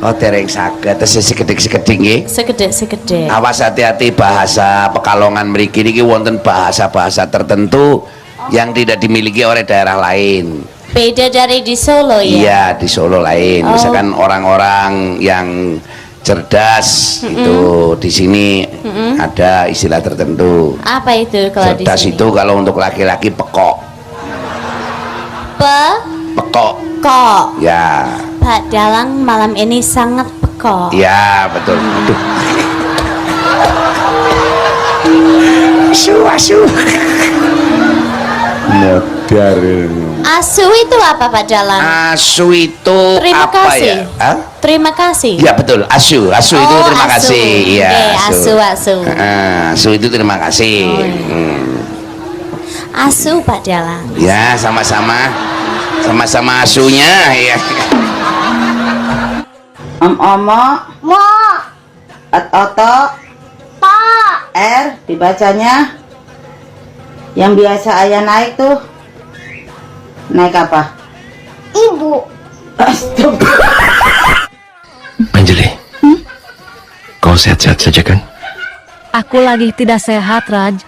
Oh dereng saged tesih sekedhik-sekedhik nggih. Sekedek. Awas hati-hati bahasa Pekalongan mriki niki wonten bahasa-bahasa tertentu yang tidak dimiliki oleh daerah lain. Beda dari di Solo ya? Iya, di Solo lain. Oh. Misalkan orang-orang yang cerdas itu di sini ada istilah tertentu. Apa itu kalau di Cerdas sini? itu kalau untuk laki-laki pekok. Pekok. Kok. Ya. Pak Dalang malam ini sangat pekok. Ya, betul. Aduh. Asu. Modar. Asu itu apa Pak Dalang? Asu itu Terima apa kasih. ya? Hah? Terima kasih. Ya betul, asu itu terima asu. kasih. Iya, Oke, asu. Asu itu terima kasih. Asu Pak Dalang. Ya, sama-sama asunya ya. Omo. Mo. Oto. Pak. R dibacanya. Yang biasa ayah naik tuh. Naik apa? Ibu. Anjali, kau sehat-sehat saja kan? Aku lagi tidak sehat, Raj.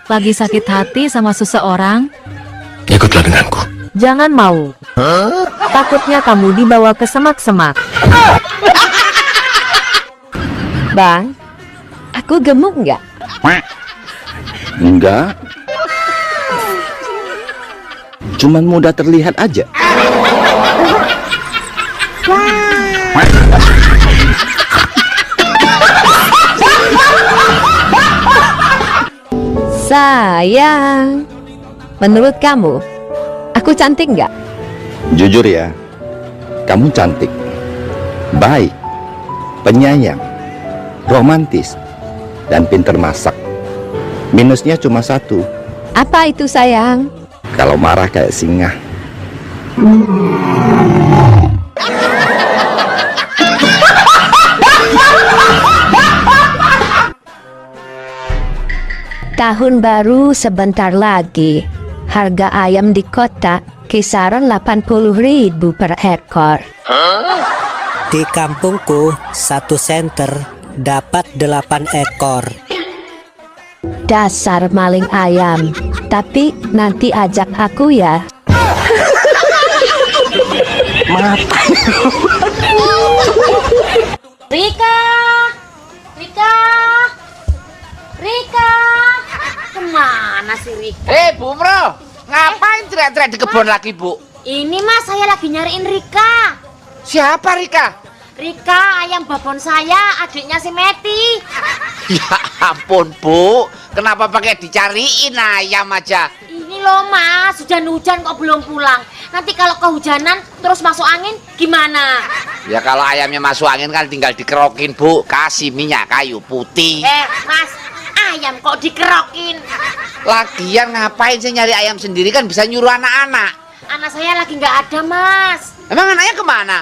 Lagi sakit hati sama seseorang. Ikutlah denganku. Jangan mau. Takutnya kamu dibawa ke semak-semak. Bang, aku gemuk nggak? Enggak. Cuman mudah terlihat aja. Sayang, menurut kamu, aku cantik nggak? Jujur ya, kamu cantik, baik, penyayang, romantis, dan pinter masak. Minusnya cuma satu, Apa itu sayang? kalau marah kayak singa. Tahun baru sebentar lagi. Harga ayam di kota kisaran 80.000 per ekor. Di kampungku 1 senter dapat 8 ekor. Dasar maling ayam. Tapi nanti ajak aku ya. Mata. Rika. Kemana sih Rika? Bu Bro, ngapain teriak-teriak di kebun lagi, Bu? Ini mas, saya lagi nyariin Rika. Siapa Rika? Rika, ayam babon saya, adiknya si Meti. Ya ampun, Bu. Kenapa pakai dicariin ayam aja? Ini loh mas, hujan-hujan kok belum pulang. Nanti kalau kehujanan terus masuk angin gimana? Ya kalau ayamnya masuk angin kan tinggal dikerokin, Bu. Kasih minyak kayu putih. Mas, ayam kok dikerokin? Lagian ngapain sih nyari ayam sendiri, kan bisa nyuruh anak-anak. Anak saya lagi nggak ada mas. Emang anaknya kemana?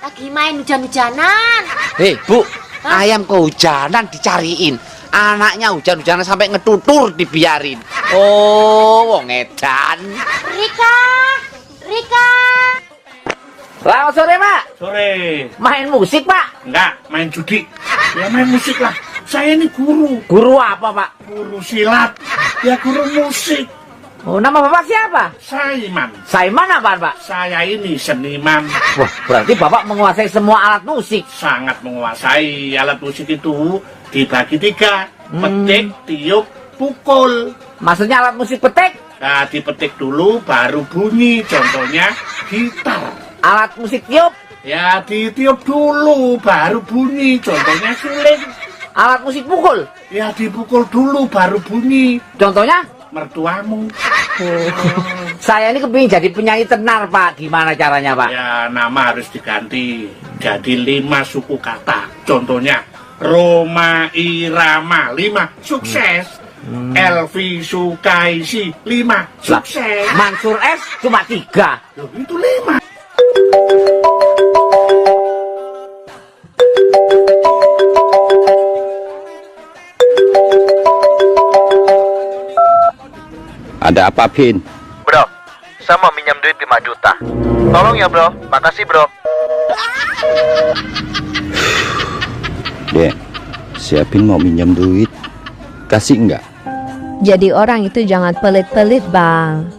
Lagi main hujan-hujanan. Hei Bu, ayam kehujanan dicariin. Anaknya hujan-hujanan sampai ngetutur dibiarin. Oh, wong edan. Rika. Selamat sore, Pak. Sore. Main musik, Pak? Enggak, main judi. Ya main musik lah. Saya ini guru. Guru apa, Pak? Guru silat. Ya guru musik. Oh, nama Bapak siapa? Saiman. Saiman apaan, Pak? Saya ini seniman. Wah, berarti Bapak menguasai semua alat musik. Sangat menguasai. Alat musik itu dibagi 3. Petik, tiup, pukul. Maksudnya alat musik petik? Nah, dipetik dulu baru bunyi. Contohnya gitar. Alat musik tiup? Ya, ditiup dulu baru bunyi. Contohnya suling. Alat musik pukul? Ya, dipukul dulu baru bunyi. Contohnya? Mertuamu. Saya ini kepingin jadi penyanyi tenar, Pak. Gimana caranya, Pak? Ya, nama harus diganti. Jadi 5 suku kata. Contohnya Roma Irama 5 sukses. Elvi Sukaisi 5 sukses. Mansur S cuma 3. Loh, itu 5. Ada apa, Pin? Bro, saya mau minjam duit 5 juta. Tolong ya, bro. Makasih, bro. Dek, siapin mau minjam duit. Kasih enggak? Jadi orang itu jangan pelit-pelit, Bang.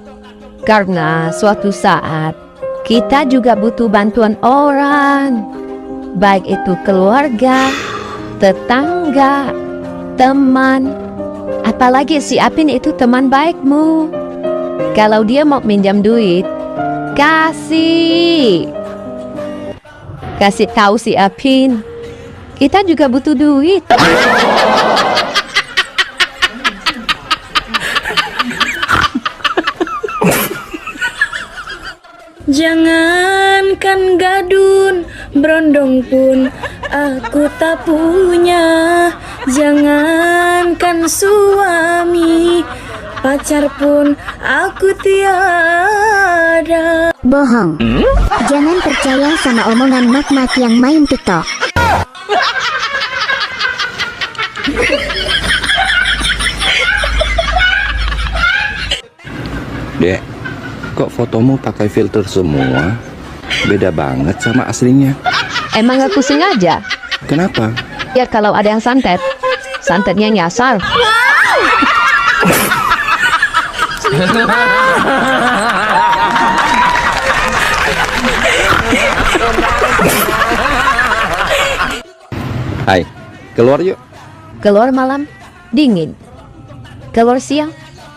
Karena suatu saat kita juga butuh bantuan orang. Baik itu keluarga, tetangga, teman. Apalagi si Apin itu teman baikmu. Kalau dia mau minjam duit, kasih tahu si Apin. Kita juga butuh duit. Jangankan gadun, berondong pun aku tak punya. Jangankan suami, pacar pun aku tiada. Bohong. Jangan percaya sama omongan mak-mak yang main TikTok. Dek, kok fotomu pakai filter semua? Beda banget sama aslinya. Emang aku sengaja? Kenapa? Ya kalau ada yang santet, santetnya nyasar. Hai, keluar yuk. Keluar malam, dingin. Keluar siang,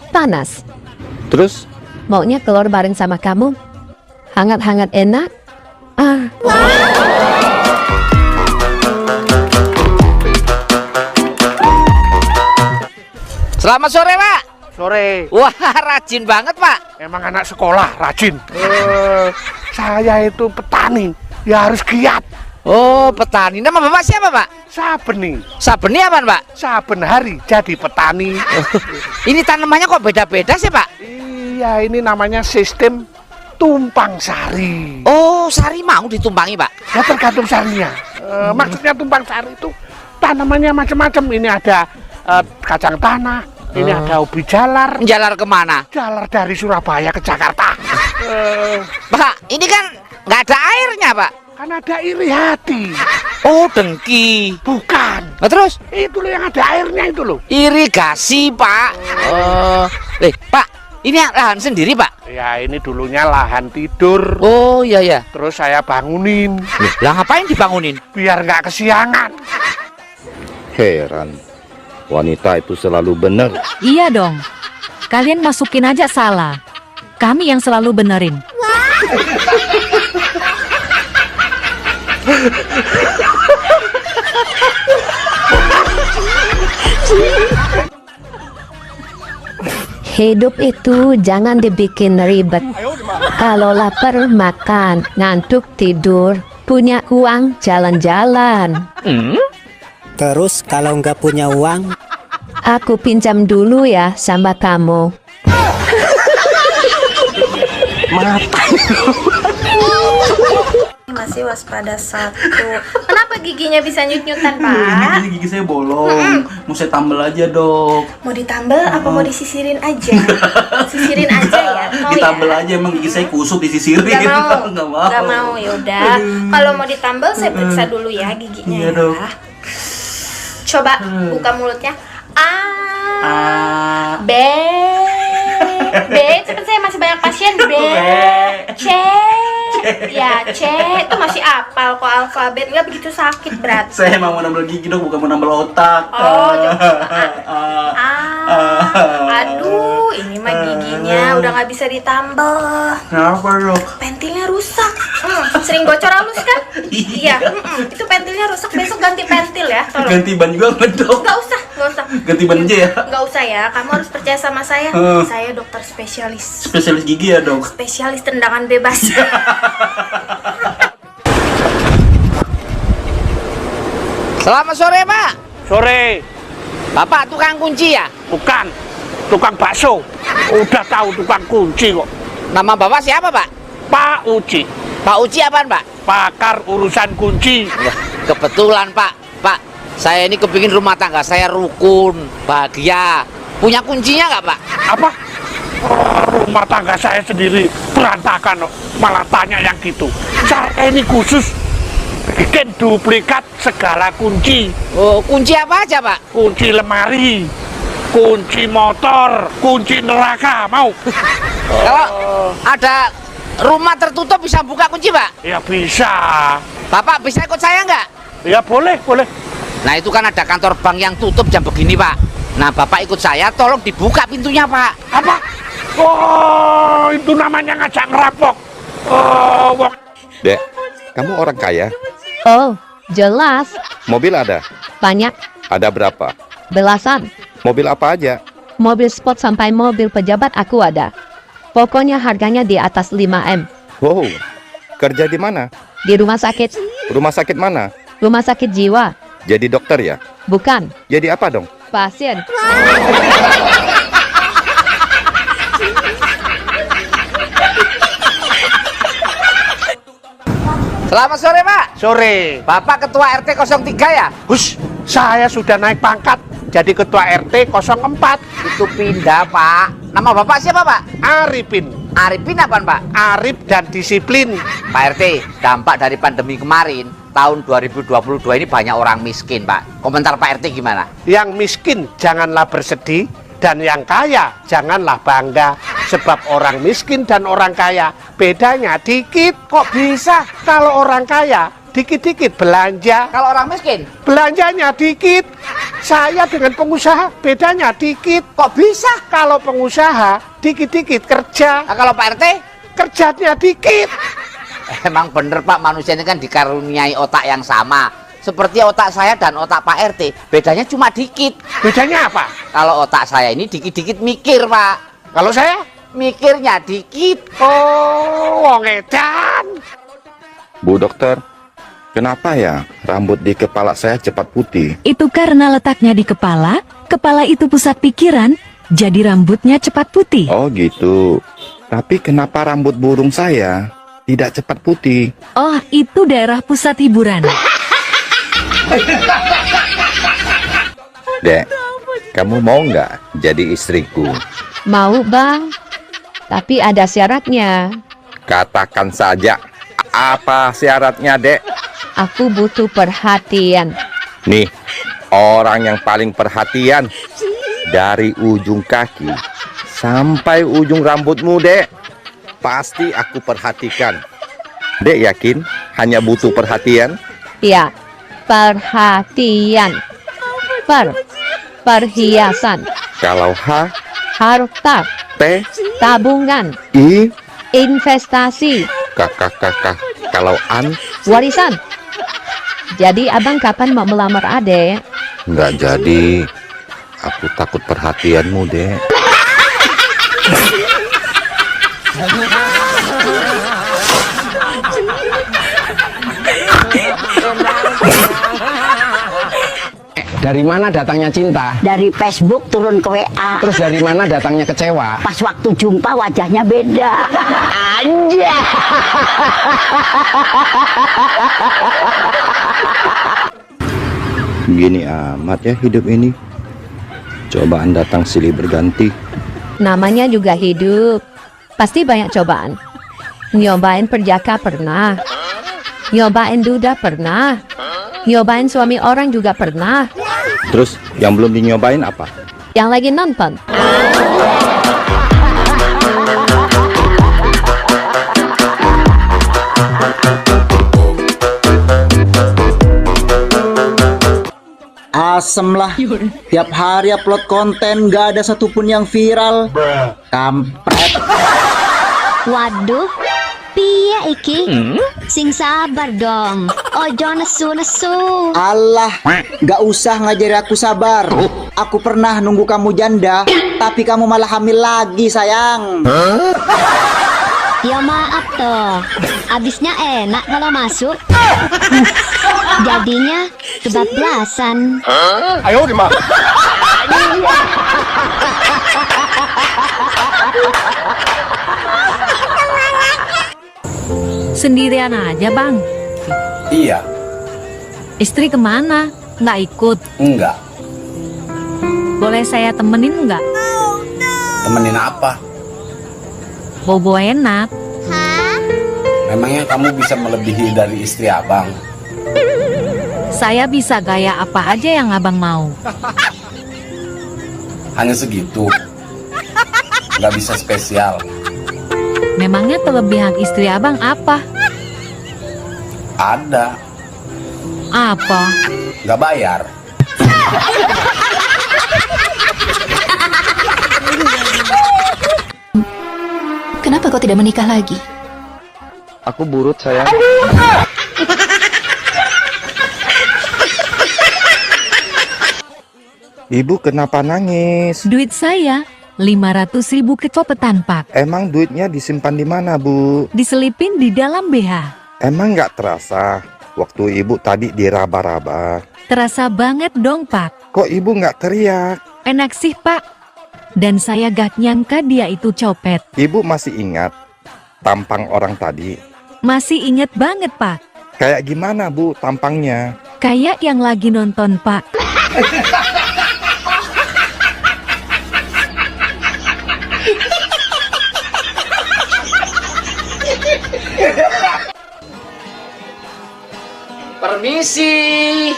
panas. Terus? Maunya keluar bareng sama kamu. Hangat-hangat enak. Selamat sore, Pak. Sore. Wah, rajin banget, Pak. Emang anak sekolah rajin. Saya itu petani. Ya harus giat. Oh, petani. Nama Bapak siapa, Pak? Sabeni. Sabeni apaan, Pak? Saben hari jadi petani. Ini tanamannya kok beda-beda sih, Pak? Iya, ini namanya sistem tumpang sari. Oh, sari mau ditumpangi, Pak? Ya tergantung sarinya. Maksudnya tumpang sari itu tanamannya macam-macam. Ini ada kacang tanah. Ini ada ubi jalar. Jalar kemana? Jalar dari Surabaya ke Jakarta. Pak, ini kan nggak ada airnya, Pak. Kan ada iri hati. Oh, dengki. Bukan. Nah, terus? Itu loh yang ada airnya itu loh. Irigasi, Pak. Pak, ini lahan sendiri, Pak? Ya, ini dulunya lahan tidur. Oh, iya, ya. Terus saya bangunin. Lah, ngapain dibangunin? Biar nggak kesiangan. Heran. Wanita itu selalu benar. Iya dong. Kalian masukin aja salah. Kami yang selalu benerin. Hidup itu jangan dibikin ribet. Kalau lapar makan, ngantuk tidur, punya uang jalan-jalan. Terus kalau nggak punya uang? Aku pinjam dulu ya sama kamu. Masih waspada 1. Kenapa giginya bisa nyut-nyutan, Pak? Gigi saya bolong. Mau saya tambal aja, Dok. Mau ditambal apa mau disisirin aja? Sisirin aja ya. Mau Ditambal aja, emang gigi saya kusut disisirin. Nggak mau. Yaudah. Kalau mau ditambal saya periksa dulu ya giginya. Iya dong. Coba buka mulutnya. B. Cepet, saya masih banyak pasien. B. C. Ya, C. Itu masih apal kok alfabet. Nggak begitu sakit berarti. Saya emang mau nambal gigi dok, bukan mau nambal otak. Oh, aduh, ini mah giginya udah nggak bisa ditambal. Kenapa dok? Pentilnya rusak. Sering bocor halus kan? Iya. Itu pentilnya rusak. Besok ganti pentil ya. Tolong. Ganti ban juga nggak dok? Nggak usah. Ganti ban aja ya? Nggak usah ya. Kamu harus percaya sama saya. Saya dokter spesialis. Spesialis gigi ya dok? Spesialis tendangan bebas. Selamat sore, Pak. Sore. Bapak tukang kunci ya? Bukan, tukang bakso. Udah tahu tukang kunci kok. Nama Bapak siapa, Pak? Pak Uci. Pak Uci apaan, Pak? Pakar urusan kunci. Wah, kebetulan, Pak. Pak, saya ini kepingin rumah tangga saya rukun, bahagia. Punya kuncinya nggak, Pak? Apa? Rumah tangga saya sendiri berantakan kok. Malah tanya yang gitu. Saya ini khusus bikin duplikat segala kunci. Oh, kunci apa aja, Pak? Kunci lemari, kunci motor, kunci neraka, mau? Kalau ada rumah tertutup bisa buka kunci, Pak? Ya bisa. Bapak bisa ikut saya nggak? Ya boleh. Nah, itu kan ada kantor bank yang tutup jam begini, Pak. Nah, Bapak ikut saya, tolong dibuka pintunya, Pak. Apa? Oh, itu namanya ngajak ngerampok. Dek, kamu orang kaya? Oh, jelas. Mobil ada? Banyak. Ada berapa? Belasan. Mobil apa aja? Mobil sport sampai mobil pejabat aku ada. Pokoknya harganya di atas 5M. Wow, kerja di mana? Di rumah sakit. Rumah sakit mana? Rumah sakit jiwa. Jadi dokter ya? Bukan. Jadi apa dong? Pasien. Selamat sore, Pak. Sore. Bapak Ketua RT 03 ya? Hush, saya sudah naik pangkat jadi Ketua RT 04. Itu pindah, Pak. Nama Bapak siapa, Pak? Arifin. Arifin apaan, Pak? Arif dan disiplin. Pak RT, dampak dari pandemi kemarin, tahun 2022 ini banyak orang miskin, Pak. Komentar Pak RT gimana? Yang miskin janganlah bersedih, dan yang kaya janganlah bangga. Sebab orang miskin dan orang kaya bedanya dikit. Kok bisa? Kalau orang kaya dikit-dikit belanja. Kalau orang miskin? Belanjanya dikit. Saya dengan pengusaha bedanya dikit. Kok bisa? Kalau pengusaha dikit-dikit kerja. Nah, kalau Pak RT? Kerjanya dikit. Emang bener, Pak, manusia ini kan dikaruniai otak yang sama. Seperti otak saya dan otak Pak RT, bedanya cuma dikit. Bedanya apa? Kalau otak saya ini dikit-dikit mikir, Pak. Kalau saya? Mikirnya dikit. Oh, wong edan. Bu dokter, kenapa ya rambut di kepala saya cepat putih? Itu karena letaknya di kepala itu pusat pikiran, jadi rambutnya cepat putih. Oh gitu. Tapi kenapa rambut burung saya tidak cepat putih? Oh, itu daerah pusat hiburan. Dek, kamu mau nggak jadi istriku? Mau, Bang. Tapi ada syaratnya. Katakan saja, apa syaratnya, Dek? Aku butuh perhatian. Nih, orang yang paling perhatian dari ujung kaki sampai ujung rambutmu, Dek. Pasti aku perhatikan. Dek yakin hanya butuh perhatian? Ya, perhatian. Perhiasan. Kalau H, Harta. T, Tabungan. I, Investasi. Kakak. Kalau An, Warisan. Jadi abang kapan mau melamar adek? nggak jadi. Aku takut perhatianmu, Dek. Dari mana datangnya cinta? Dari Facebook turun ke WA. Terus dari mana datangnya kecewa? Pas waktu jumpa wajahnya beda. Anjay. Gini amat ya hidup ini. Cobaan datang silih berganti. Namanya juga hidup. Pasti banyak cobaan. Nyobain perjaka pernah. Nyobain duda pernah. Nyobain suami orang juga pernah. Terus yang belum dinyobain apa? Yang lagi nonton. Asem lah. Tiap hari upload konten gak ada satupun yang viral. Kampret. Waduh, piye iki? Sing sabar dong. Ojo nesu-nesu. Allah, gak usah ngajari aku sabar. Aku pernah nunggu kamu janda, tapi kamu malah hamil lagi, sayang. Ya maaf toh, abisnya enak kalau masuk. Jadinya kebablasan. Ayo dimak. Sendirian aja bang. Iya. Istri kemana? Nggak ikut? Enggak. Boleh saya temenin nggak? Temenin apa? Bobo enak. Memangnya kamu bisa melebihi dari istri abang? Saya bisa gaya apa aja yang abang mau. Hanya segitu. Nggak bisa spesial. Memangnya kelebihan istri abang apa? Ada. Apa? Nggak bayar. Kenapa kau tidak menikah lagi? Aku burut, sayang. Ibu kenapa nangis? Duit saya 500.000 kecopetan pak. Emang duitnya disimpan di mana, Bu? Diselipin di dalam BH. Emang nggak terasa waktu ibu tadi diraba-raba? Terasa banget dong pak. Kok ibu nggak teriak? Enak sih pak. Dan saya gak nyangka dia itu copet. Ibu masih ingat tampang orang tadi? Masih inget banget pak. Kayak gimana Bu tampangnya? Kayak yang lagi nonton pak. Permisi,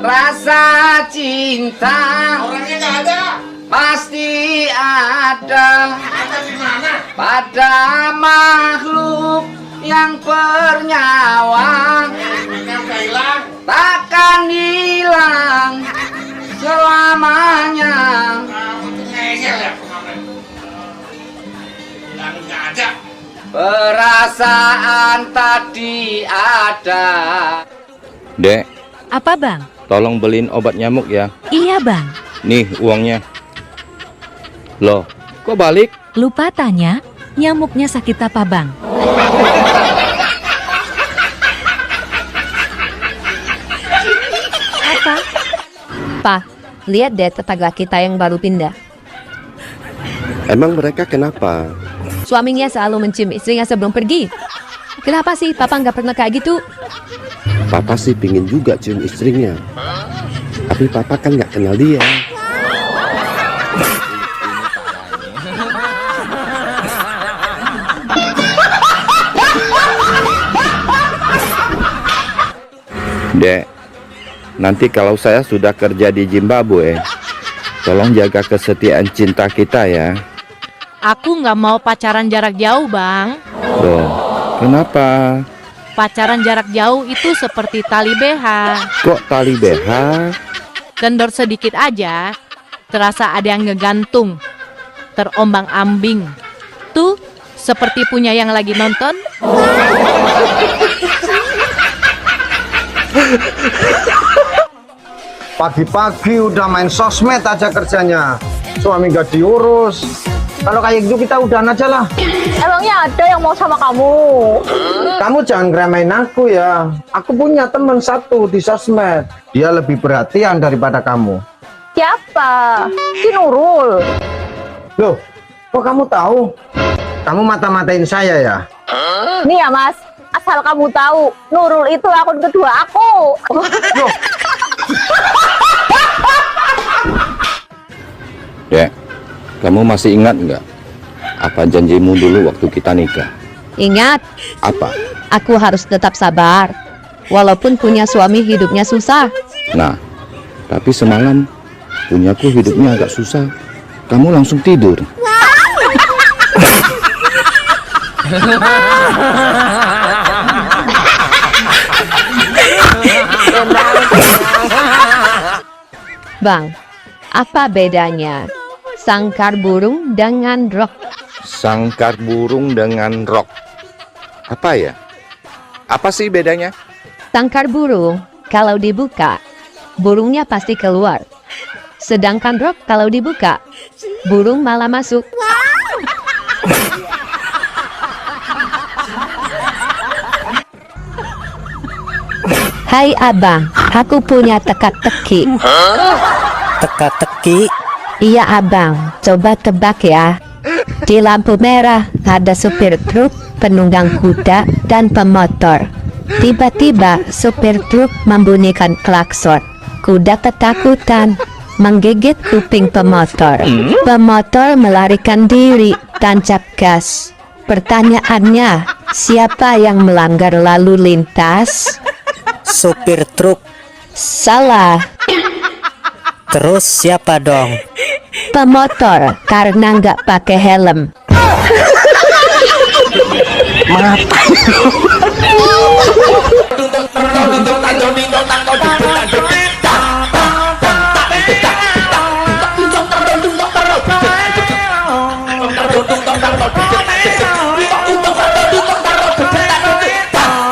rasa cinta Orangnya nggak ada. pasti ada. Ada di mana? Pada makhluk yang bernyawa, Udah hilang. takkan hilang selamanya. Kamu tuh ngeyel ya kemarin. Bilang nggak ada. Perasaan tadi ada. Dek, Apa bang? tolong beliin obat nyamuk ya. Iya bang. Nih uangnya. Loh, kok balik? Lupa tanya, nyamuknya sakit apa bang? Apa? Pak, lihat deh tetangga kita yang baru pindah. Emang mereka kenapa? Suaminya selalu mencium istrinya sebelum pergi. Kenapa sih papa nggak pernah kayak gitu? Papa sih pingin juga cium istrinya. Tapi papa kan nggak kenal dia. Dek, nanti kalau saya sudah kerja di Zimbabwe, tolong jaga kesetiaan cinta kita ya. Aku nggak mau pacaran jarak jauh, Bang. Loh, kenapa? Pacaran jarak jauh itu seperti tali BH. Kok tali BH? Kendor sedikit aja, terasa ada yang ngegantung, terombang-ambing. Tuh, seperti punya yang lagi nonton. Pagi-pagi udah main sosmed aja kerjanya. Suami gak diurus. Kalau kayak gitu kita udahan aja lah. Emangnya ada yang mau sama kamu? Kamu jangan ngeremehin aku ya. Aku punya teman satu di sosmed. Dia lebih perhatian daripada kamu. Siapa? Si Nurul. Loh, kok kamu tahu? Kamu mata-matain saya ya? Nih ya mas, asal kamu tahu, Nurul itu akun kedua aku. Dek, kamu masih ingat nggak? Apa janjimu dulu waktu kita nikah? Ingat, Apa? aku harus tetap sabar. Walaupun punya suami hidupnya susah. Nah, tapi semalam punyaku hidupnya agak susah. Kamu langsung tidur. Bang, apa bedanya sangkar burung dengan rok? Sangkar burung dengan rok. Apa ya? Apa sih bedanya? Sangkar burung, kalau dibuka, burungnya pasti keluar. Sedangkan rok kalau dibuka, burung malah masuk. Hai abang, aku punya teka-teki. Teka-teki? Iya abang, coba tebak ya. Di lampu merah ada supir truk, penunggang kuda, dan pemotor. Tiba-tiba supir truk membunyikan klakson. Kuda ketakutan, menggigit kuping pemotor. Pemotor melarikan diri, tancap gas. Pertanyaannya, siapa yang melanggar lalu lintas? Supir truk. Salah. Terus siapa dong? Pemotor, karena nggak pakai helm. Mata.